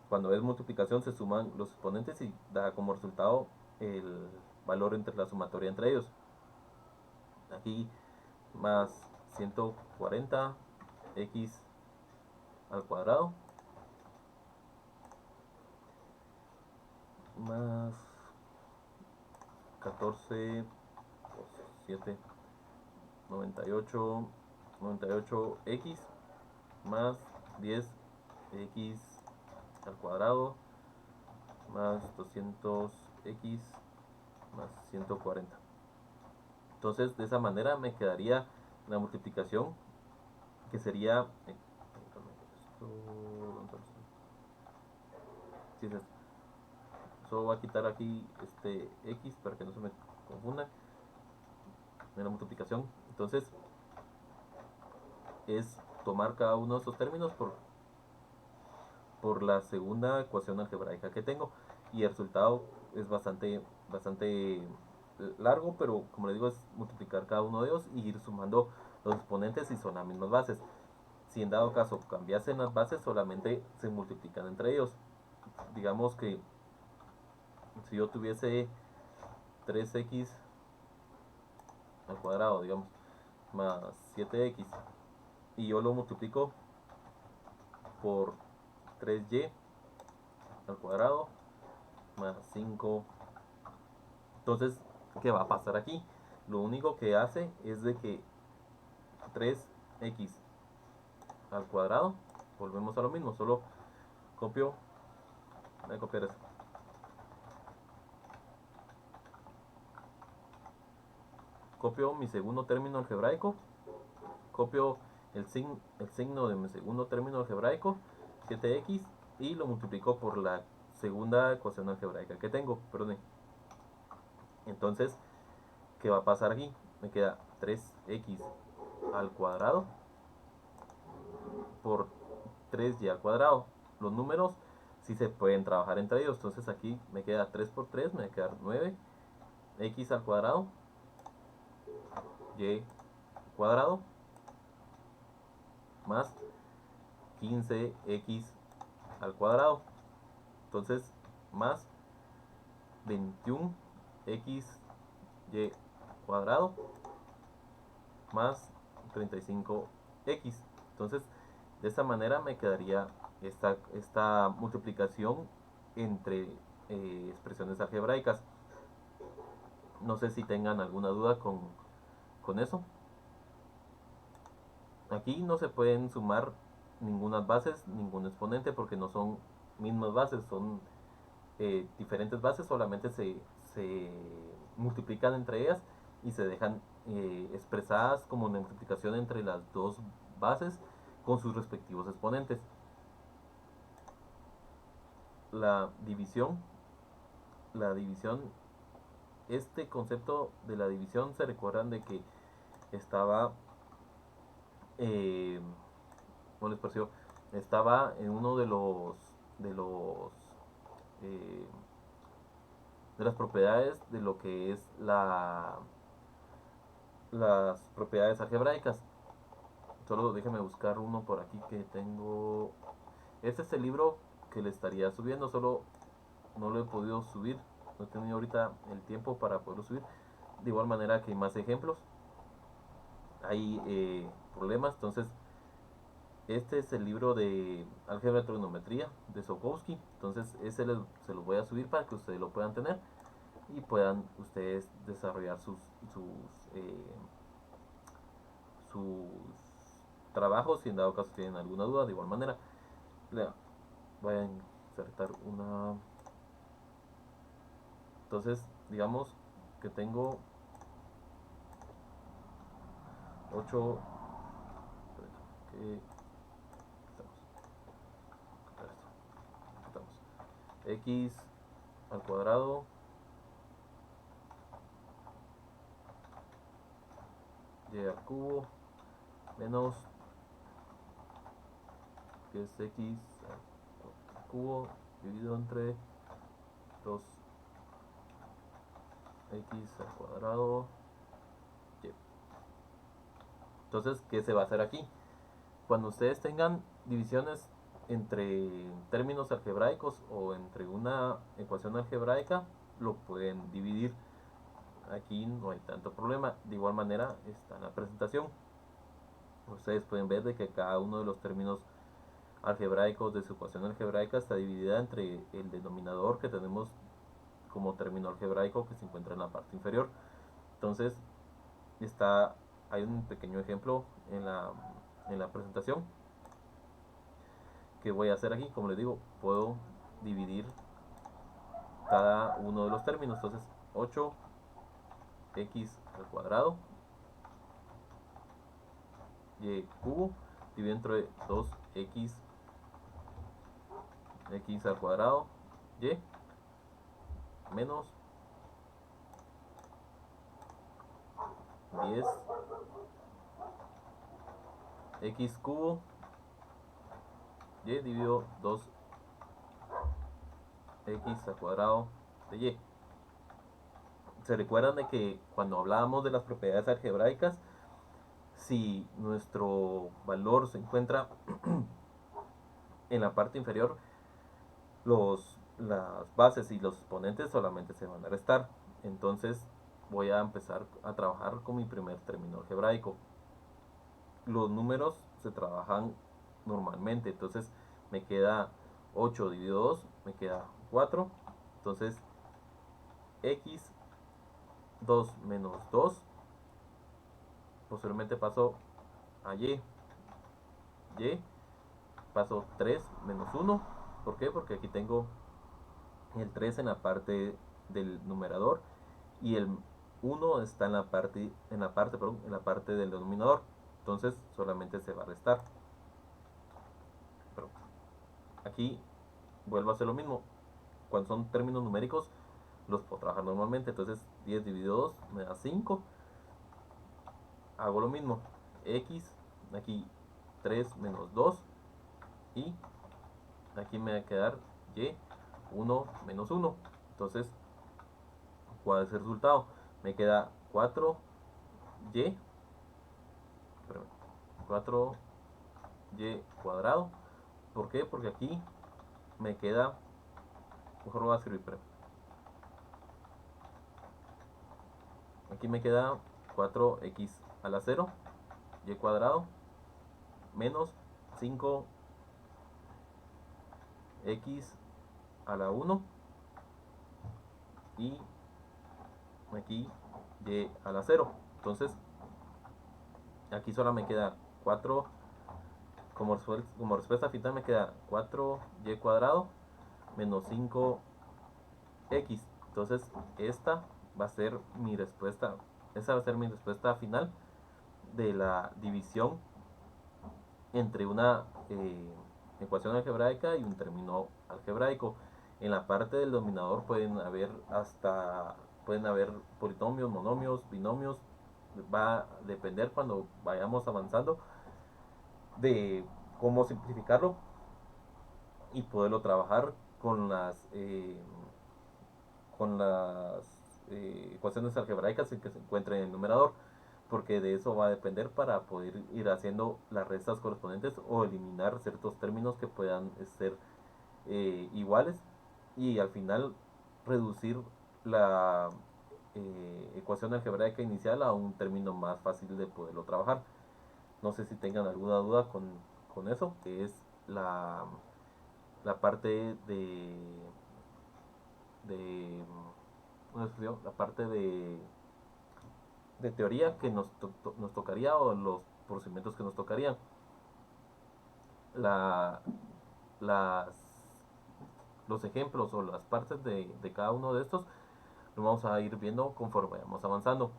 cuando es multiplicación se suman los exponentes y da como resultado el valor entre la sumatoria entre ellos. Aquí más 140 x al cuadrado más 14 por 7, 98 x más 10 x al cuadrado más 200x más 140. Entonces de esa manera me quedaría la multiplicación, que sería sí, es esto. Solo voy a quitar aquí este x para que no se me confunda en la multiplicación. Entonces es tomar cada uno de estos términos por la segunda ecuación algebraica que tengo, y el resultado es bastante largo, pero como le digo, es multiplicar cada uno de ellos y ir sumando los exponentes si son las mismas bases. Si en dado caso cambiasen las bases, solamente se multiplican entre ellos. Digamos que si yo tuviese 3x al cuadrado, digamos, más 7x, y yo lo multiplico por 3y al cuadrado más 5. Entonces, ¿qué va a pasar aquí? Lo único que hace es de que 3x al cuadrado, volvemos a lo mismo, solo copio, voy a copiar eso. copio mi segundo término algebraico, copio el signo de mi segundo término algebraico, 7x, y lo multiplico por la segunda ecuación algebraica que tengo, perdón. Entonces, ¿qué va a pasar aquí? Me queda 3x al cuadrado por 3y al cuadrado. Los números sí se pueden trabajar entre ellos, entonces aquí me queda 3 por 3, me va a quedar 9x al cuadrado, y cuadrado, más 15x al cuadrado. Entonces, más 21x y cuadrado más 35x. Entonces, de esta manera me quedaría esta multiplicación entre expresiones algebraicas. No sé si tengan alguna duda con eso. Aquí no se pueden sumar ninguna bases, ningún exponente, porque no son mismas bases, son diferentes bases, solamente se multiplican entre ellas y se dejan expresadas como una multiplicación entre las dos bases con sus respectivos exponentes. La división, este concepto de la división, se recuerdan de que estaba, ¿cómo les pareció? Estaba en uno eh, de las propiedades de lo que es las propiedades algebraicas. Solo déjenme buscar uno por aquí que tengo. Este es el libro que le estaría subiendo, solo no lo he podido subir, no he tenido ahorita el tiempo para poderlo subir. De igual manera que hay más ejemplos, hay problemas. Entonces, este es el libro de álgebra de trigonometría de Sokowski. Entonces, ese se lo voy a subir para que ustedes lo puedan tener y puedan ustedes desarrollar eh, sus trabajos, si en dado caso tienen alguna duda. De igual manera, voy a insertar una. Entonces, digamos que tengo 8. Estamos, x al cuadrado y al cubo menos, que es x al cubo dividido entre 2x al cuadrado y. Entonces, ¿qué se va a hacer aquí? Cuando ustedes tengan divisiones entre términos algebraicos o entre una ecuación algebraica, lo pueden dividir. Aquí no hay tanto problema. De igual manera está en la presentación. Ustedes pueden ver de que cada uno de los términos algebraicos de su ecuación algebraica está dividida entre el denominador que tenemos como término algebraico que se encuentra en la parte inferior. Entonces, hay un pequeño ejemplo en la presentación que voy a hacer aquí. Como les digo, puedo dividir cada uno de los términos. Entonces, 8x al cuadrado y cubo dividido entre 2x al cuadrado y menos 10x cubo y dividido 2x al cuadrado de y. Se recuerdan de que cuando hablábamos de las propiedades algebraicas, si nuestro valor se encuentra en la parte inferior, las bases y los exponentes solamente se van a restar. Entonces voy a empezar a trabajar con mi primer término algebraico. Los números se trabajan normalmente, entonces me queda 8 dividido 2, me queda 4. Entonces, x 2 menos 2, posteriormente paso a y paso 3 menos 1. ¿Por qué? Porque aquí tengo el 3 en la parte del numerador y el 1 está en la parte, perdón, en la parte del denominador, entonces solamente se va a restar. Pero aquí vuelvo a hacer lo mismo. Cuando son términos numéricos los puedo trabajar normalmente, entonces 10 dividido 2 me da 5. Hago lo mismo, x, aquí 3 menos 2, y aquí me va a quedar y 1 menos 1. Entonces, ¿cuál es el resultado? Me queda 4y 4y cuadrado. ¿Por qué? Porque aquí me queda, mejor lo voy a escribir, pero aquí me queda 4x a la 0 y cuadrado menos 5x a la 1 y aquí y a la 0. Entonces aquí solo me queda 4, como respuesta final me queda 4y cuadrado menos 5x. Entonces esta va a ser mi respuesta, esa va a ser mi respuesta final de la división entre una ecuación algebraica y un término algebraico. En la parte del denominador pueden haber polinomios, monomios, binomios. Va a depender cuando vayamos avanzando de cómo simplificarlo y poderlo trabajar con las ecuaciones algebraicas que se encuentren en el numerador, porque de eso va a depender para poder ir haciendo las restas correspondientes o eliminar ciertos términos que puedan ser iguales, y al final reducir la ecuación algebraica inicial a un término más fácil de poderlo trabajar. No sé si tengan alguna duda con eso, que es la parte de la parte de teoría que nos tocaría, o los procedimientos que nos tocarían. La, las, los ejemplos o las partes de cada uno de estos lo vamos a ir viendo conforme vayamos avanzando.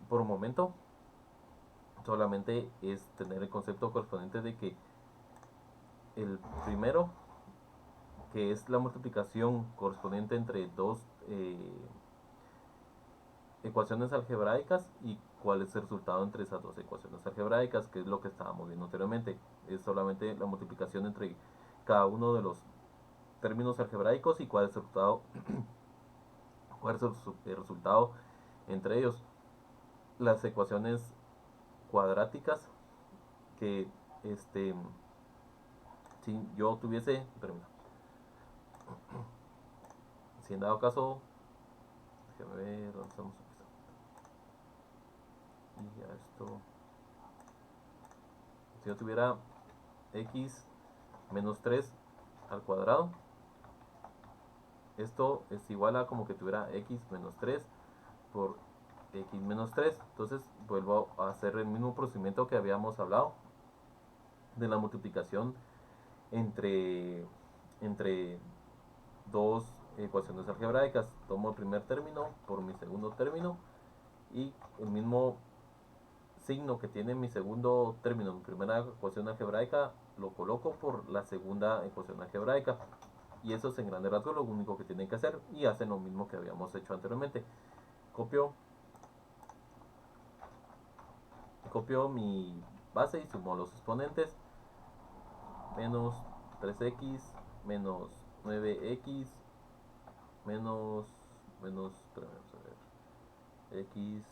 Por un momento, solamente es tener el concepto correspondiente de que el primero, que es la multiplicación correspondiente entre dos ecuaciones algebraicas, y cuál es el resultado entre esas dos ecuaciones algebraicas, que es lo que estábamos viendo anteriormente. Es solamente la multiplicación entre cada uno de los términos algebraicos y cuál es el resultado, cuál es el resultado entre ellos. Las ecuaciones cuadráticas, que si yo tuviese, si en dado caso, déjame ver dónde estamos, y ya esto, si yo tuviera x menos 3 al cuadrado, esto es igual a como que tuviera x menos 3 por x menos 3. Entonces vuelvo a hacer el mismo procedimiento que habíamos hablado de la multiplicación entre, entre dos ecuaciones algebraicas. Tomo el primer término por mi segundo término, y el mismo signo que tiene mi segundo término, mi primera ecuación algebraica, lo coloco por la segunda ecuación algebraica. Y eso es en grandes rasgos lo único que tienen que hacer, y hacen lo mismo que habíamos hecho anteriormente. Copio mi base y sumo los exponentes. Menos 3x menos 9x menos espérame, vamos a ver, x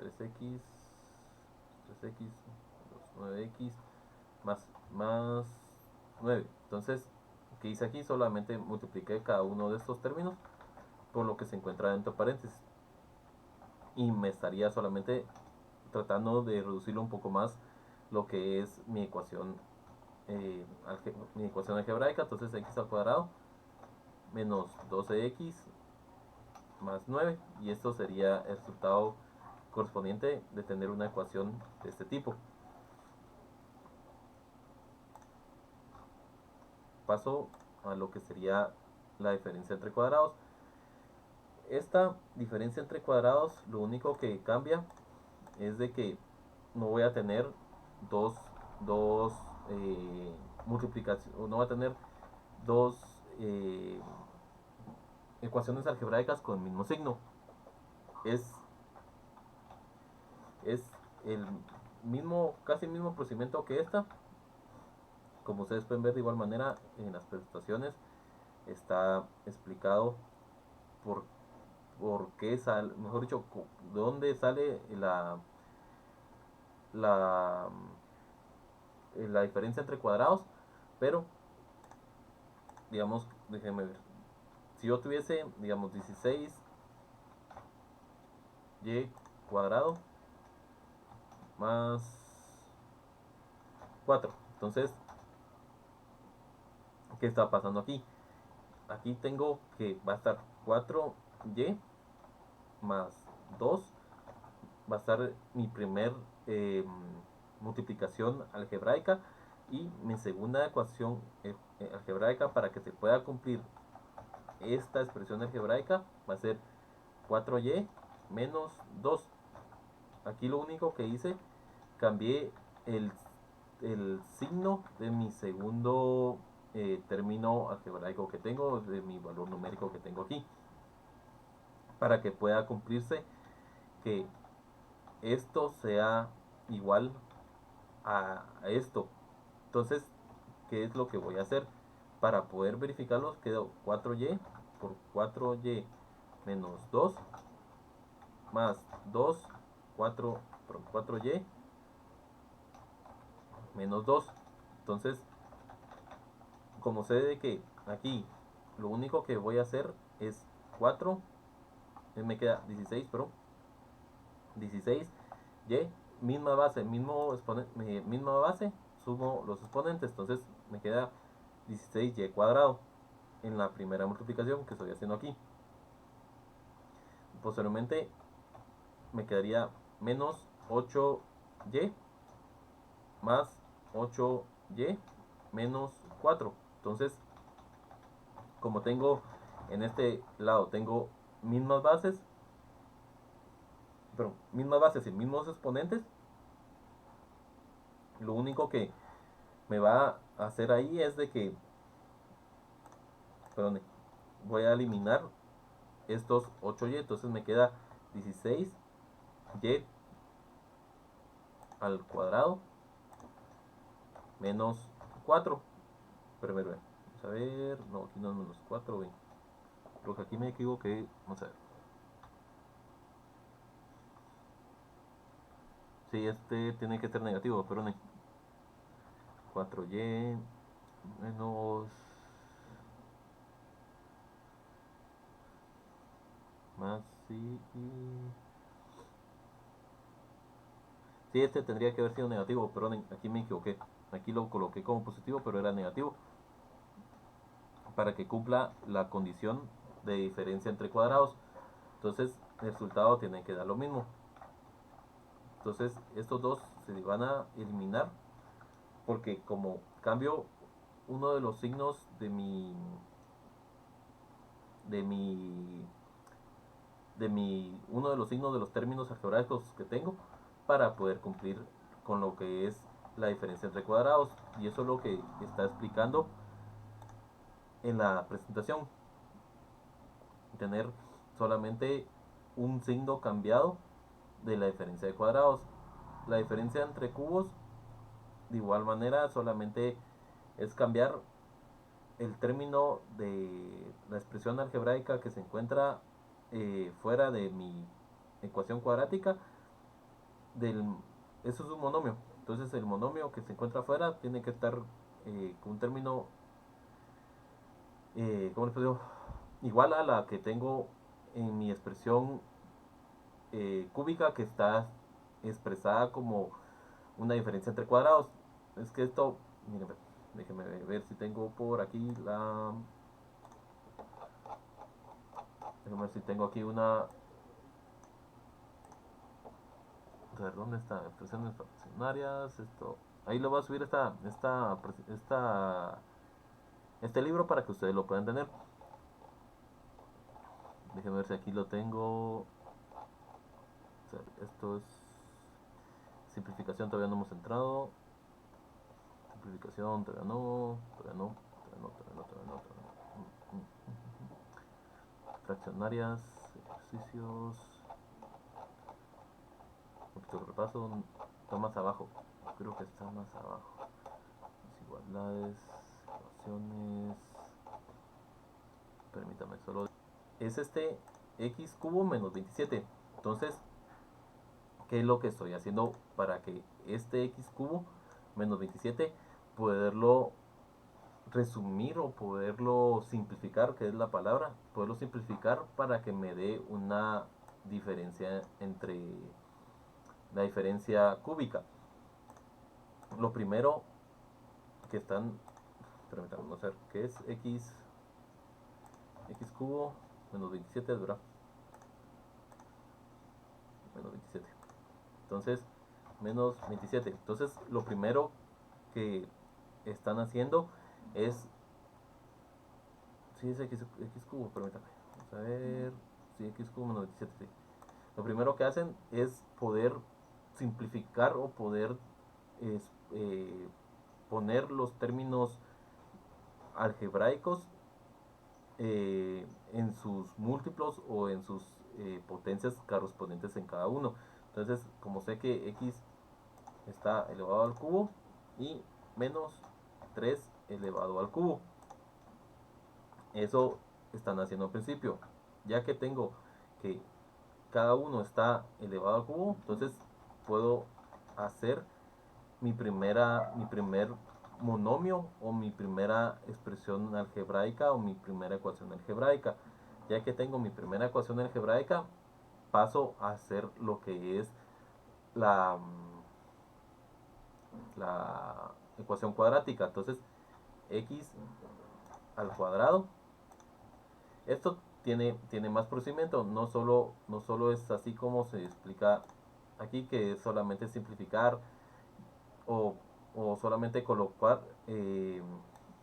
3x 3x menos 9x más 9. Entonces, ¿qué hice aquí? Solamente multipliqué cada uno de estos términos por lo que se encuentra dentro de paréntesis, y me estaría solamente tratando de reducirlo un poco más lo que es mi ecuación algebraica. Entonces x al cuadrado menos 12x más 9, y esto sería el resultado correspondiente de tener una ecuación de este tipo. Paso a lo que sería la diferencia entre cuadrados. esta diferencia entre cuadrados, lo único que cambia es de que no voy a tener dos, dos multiplicaciones, no voy a tener dos ecuaciones algebraicas con el mismo signo. Es, es el mismo, casi el mismo procedimiento que esta. Como ustedes pueden ver de igual manera en las presentaciones está explicado por, por qué sale, mejor dicho, de dónde sale la, la diferencia entre cuadrados, pero digamos, déjenme ver, si yo tuviese, digamos, 16y cuadrado más 4, entonces, ¿qué está pasando aquí? Aquí tengo que va a estar 4y más 2, va a estar mi primer multiplicación algebraica, y mi segunda ecuación algebraica para que se pueda cumplir esta expresión algebraica va a ser 4y menos 2. Aquí lo único que hice, cambié el, el signo de mi segundo término algebraico que tengo, de mi valor numérico que tengo aquí, para que pueda cumplirse que esto sea igual a esto. Entonces, ¿qué es lo que voy a hacer? Para poder verificarlos, quedo 4y por 4y menos 2 más 2, 4 por 4y menos 2. Entonces, como sé de que aquí lo único que voy a hacer es 4, me queda 16, pero 16 y misma base, misma base, sumo los exponentes, entonces me queda 16y cuadrado en la primera multiplicación que estoy haciendo aquí. Posteriormente me quedaría menos 8y más 8y menos 4. Entonces, como tengo en este lado, tengo mismas bases, pero mismas bases y mismos exponentes, lo único que me va a hacer ahí es de que, perdón, voy a eliminar estos 8y, entonces me queda 16y al cuadrado menos 4. Pero vamos a ver, no, aquí no es menos 4, creo que aquí me equivoqué, vamos a ver. Sí, este tiene que ser negativo, pero 4y menos más sí, sí, este tendría que haber sido negativo, pero aquí me equivoqué. Aquí lo coloqué como positivo, pero era negativo, para que cumpla la condición de diferencia entre cuadrados. Entonces el resultado tiene que dar lo mismo. Entonces estos dos se van a eliminar, porque como cambio uno de los signos de mi uno de los signos de los términos algebraicos que tengo, para poder cumplir con lo que es la diferencia entre cuadrados, y eso es lo que está explicando en la presentación. Tener solamente un signo cambiado de la diferencia de cuadrados. La diferencia entre cubos, de igual manera, solamente es cambiar el término de la expresión algebraica que se encuentra fuera de mi ecuación cuadrática. Del, eso es un monomio. Entonces el monomio que se encuentra afuera tiene que estar con un término, ¿cómo les digo? Igual a la que tengo en mi expresión cúbica, que está expresada como una diferencia entre cuadrados. Es que esto, miren, déjenme ver si tengo por aquí la... Déjenme ver si tengo aquí una... A ver, ¿dónde está? Expresiones fraccionarias, esto... Ahí lo voy a subir este libro para que ustedes lo puedan tener. Déjenme ver si aquí lo tengo. O sea, esto es simplificación, todavía no hemos entrado. Simplificación, todavía no, todavía no, todavía no, todavía no, todavía no, todavía no. Fraccionarias, ejercicios. Un poquito de repaso. Está más abajo. Creo que está más abajo. Desigualdades, ecuaciones. Permítame solo. Es este x cubo menos 27. Entonces, ¿qué es lo que estoy haciendo para que este x cubo menos 27 poderlo resumir o poderlo simplificar, que es la palabra, poderlo simplificar para que me dé una diferencia entre la diferencia cúbica? Lo primero que están, permítanme, vamos a ver, ¿qué es x cubo menos 27, ¿verdad? Menos 27. Entonces, menos 27. Entonces, lo primero que están haciendo es, si es x cubo, permítame, vamos a ver, si x cubo menos 27, sí. Lo primero que hacen es poder simplificar o poder es, poner los términos algebraicos en sus múltiplos o en sus potencias correspondientes en cada uno. Entonces, como sé que x está elevado al cubo y menos 3 elevado al cubo, eso están haciendo al principio. Ya que tengo que cada uno está elevado al cubo, entonces puedo hacer mi primer monomio o mi primera expresión algebraica o mi primera ecuación algebraica. Ya que tengo mi primera ecuación algebraica, paso a hacer lo que es la, la ecuación cuadrática. Entonces, x al cuadrado. Esto tiene más procedimiento, no solo es así como se explica aquí, que es solamente simplificar o, o solamente colocar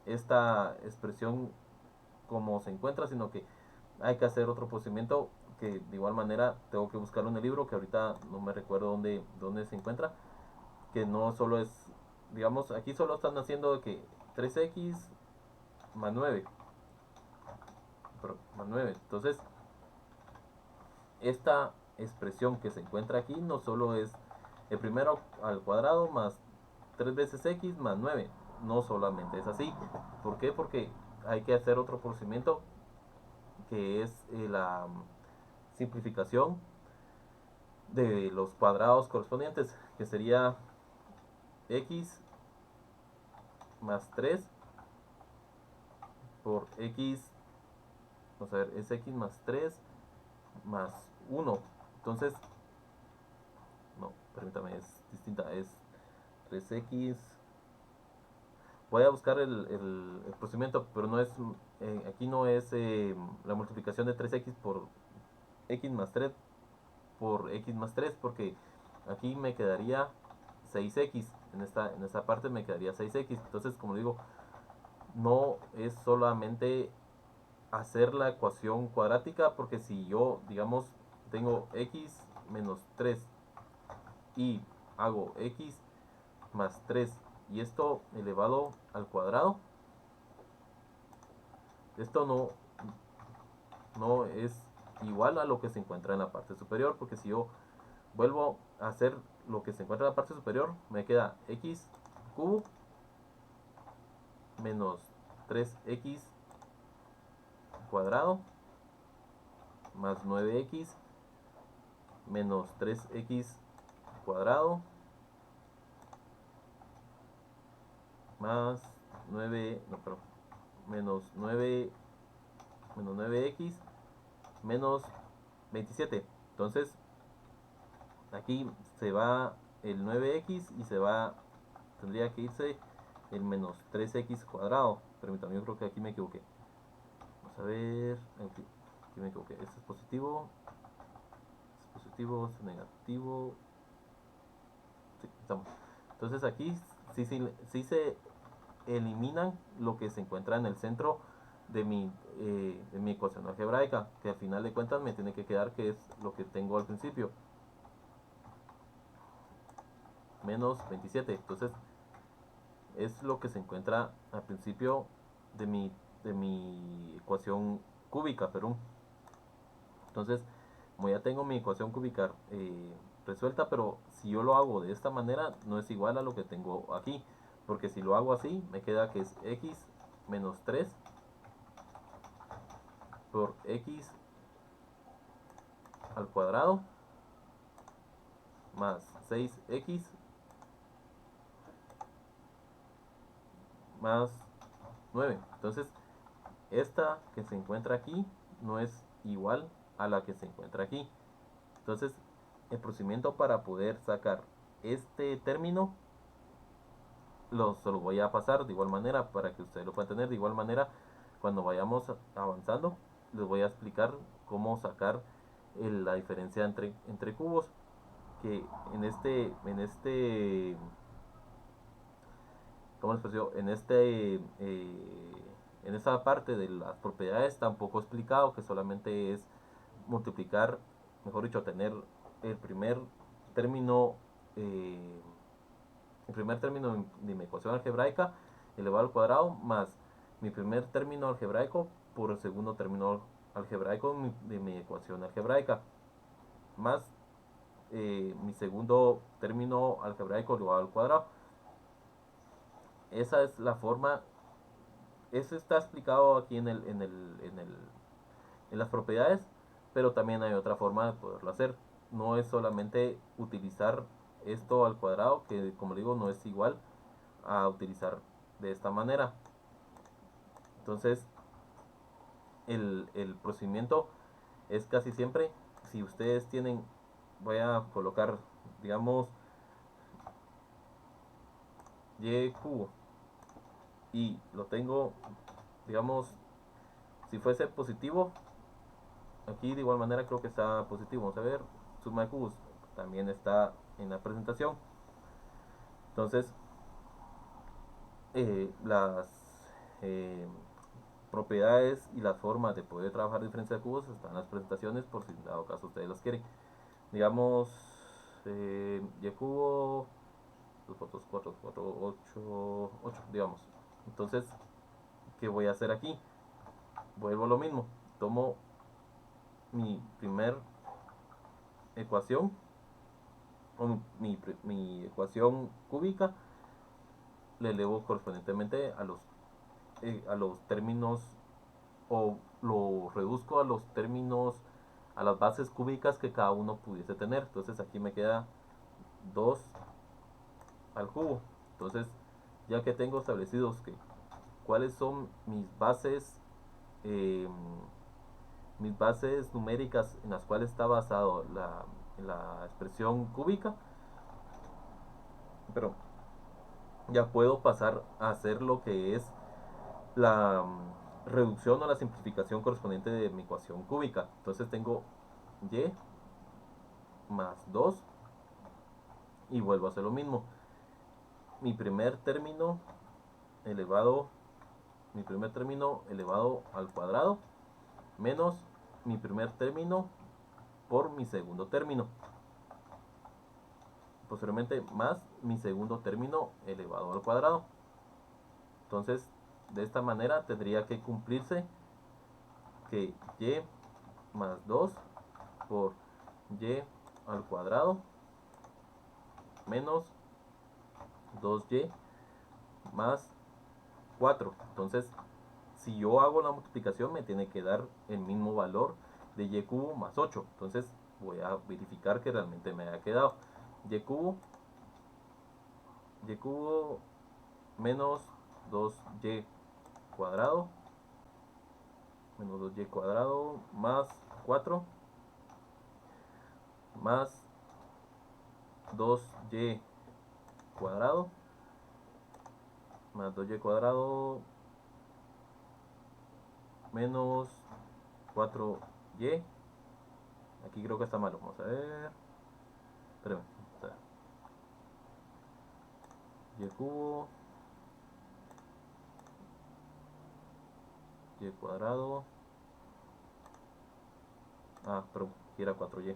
esta expresión como se encuentra, sino que hay que hacer otro procedimiento que de igual manera tengo que buscarlo en el libro, que ahorita no me recuerdo dónde se encuentra, que no solo es, digamos, aquí solo están haciendo que 3x más 9, más 9. Entonces, esta expresión que se encuentra aquí no solo es el primero al cuadrado más 3 veces x más 9, no solamente es así. ¿Por qué? Porque hay que hacer otro procedimiento que es la simplificación de los cuadrados correspondientes, que sería x más 3 por x, vamos a ver, es x más 3 más 1. Entonces, no, permítame, es distinta, es 3x. Voy a buscar el procedimiento, pero no es, aquí no es la multiplicación de 3x por x más 3 por x más 3, porque aquí me quedaría 6x, en esta parte me quedaría 6x. Entonces, como digo, no es solamente hacer la ecuación cuadrática, porque si yo, digamos, tengo x menos 3 y hago x más 3 y esto elevado al cuadrado, esto no es igual a lo que se encuentra en la parte superior, porque si yo vuelvo a hacer lo que se encuentra en la parte superior, me queda x cubo menos 3x cuadrado más 9x menos 3x cuadrado más 9, no, perdón, menos 9 menos 9x menos 27. Entonces, aquí se va el 9x y se va, tendría que irse el menos 3x cuadrado. Permítame, yo creo que aquí me equivoqué. Vamos a ver, aquí me equivoqué. Este es positivo, este es negativo. Sí, estamos. Entonces aquí sí se eliminan lo que se encuentra en el centro de mi ecuación algebraica, que al final de cuentas me tiene que quedar que es lo que tengo al principio, menos 27. Entonces es lo que se encuentra al principio de de mi ecuación cúbica, Perú. Entonces, como ya tengo mi ecuación cúbica resuelta, pero si yo lo hago de esta manera, no es igual a lo que tengo aquí. Porque si lo hago así, me queda que es x menos 3 por x al cuadrado más 6x más 9. Entonces, esta que se encuentra aquí no es igual a la que se encuentra aquí. Entonces, el procedimiento para poder sacar este término se lo voy a pasar de igual manera para que ustedes lo puedan tener. De igual manera, cuando vayamos avanzando, les voy a explicar cómo sacar la diferencia entre cubos. Que ¿cómo les pareció? En esta parte de las propiedades está un poco explicado que solamente es multiplicar, mejor dicho, tener el primer término, eh, el primer término de mi ecuación algebraica elevado al cuadrado más mi primer término algebraico por el segundo término algebraico de mi ecuación algebraica más mi segundo término algebraico elevado al cuadrado. Esa es la forma. Eso está explicado aquí en las propiedades, pero también hay otra forma de poderlo hacer. No es solamente utilizar esto al cuadrado, que como digo no es igual a utilizar de esta manera. Entonces el procedimiento es casi siempre, si ustedes tienen, voy a colocar, digamos, y cubo y lo tengo, digamos, si fuese positivo, aquí de igual manera creo que está positivo. Vamos a ver, suma de cubos también está en la presentación. Entonces, las eh, propiedades y las formas de poder trabajar diferencia de cubos están en las presentaciones por si en dado caso ustedes las quieren. Digamos, y cubo, 2 por 2, 4, 4, 8, 8, digamos. Entonces, ¿qué voy a hacer aquí? Vuelvo a lo mismo. Tomo mi primer ecuación, o mi ecuación cúbica, le elevo correspondientemente a los términos, o lo reduzco a los términos, a las bases cúbicas que cada uno pudiese tener. Entonces aquí me queda 2 al cubo. Entonces, ya que tengo establecidos que cuáles son eh, mis bases numéricas en las cuales está basado la expresión cúbica, pero ya puedo pasar a hacer lo que es la reducción o la simplificación correspondiente de mi ecuación cúbica. Entonces tengo y más 2 y vuelvo a hacer lo mismo. Mi primer término elevado mi primer término elevado al cuadrado menos mi primer término por mi segundo término. Posteriormente más mi segundo término elevado al cuadrado. Entonces, de esta manera tendría que cumplirse que y más 2 por y al cuadrado menos 2y más 4. Entonces, si yo hago la multiplicación, me tiene que dar el mismo valor de y cubo más 8. Entonces, voy a verificar que realmente me haya quedado y cubo menos 2y cuadrado menos 2y cuadrado más 4 más 2y cuadrado más 2y cuadrado menos 4y. Aquí creo que está malo, vamos a ver. Espérame, y cubo 2y cuadrado. Ah, perdón, aquí era 4y.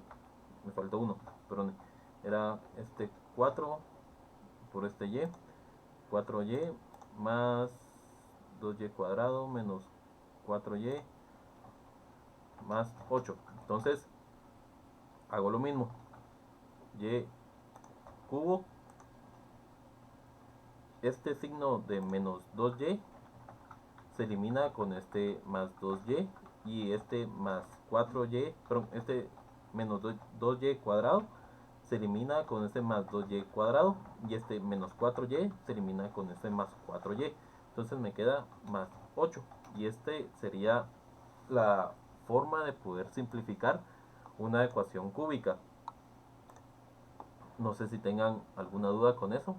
Me faltó uno, perdón. Era este 4 por este y. 4y más 2y cuadrado menos 4y más 8. Entonces, hago lo mismo. Y cubo. Este signo de menos 2y se elimina con este más 2y. Y este más 4y, perdón, este menos 2y cuadrado se elimina con este más 2y cuadrado. Y este menos 4y se elimina con este más 4y. Entonces me queda más 8. Y este sería la forma de poder simplificar una ecuación cúbica. No sé si tengan alguna duda con eso.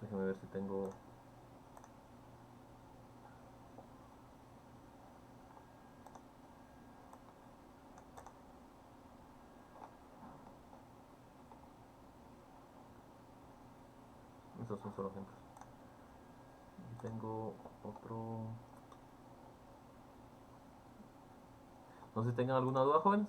Déjenme ver si tengo... Esos son solo ejemplos. Y tengo otro... No sé si tengan alguna duda, jóvenes.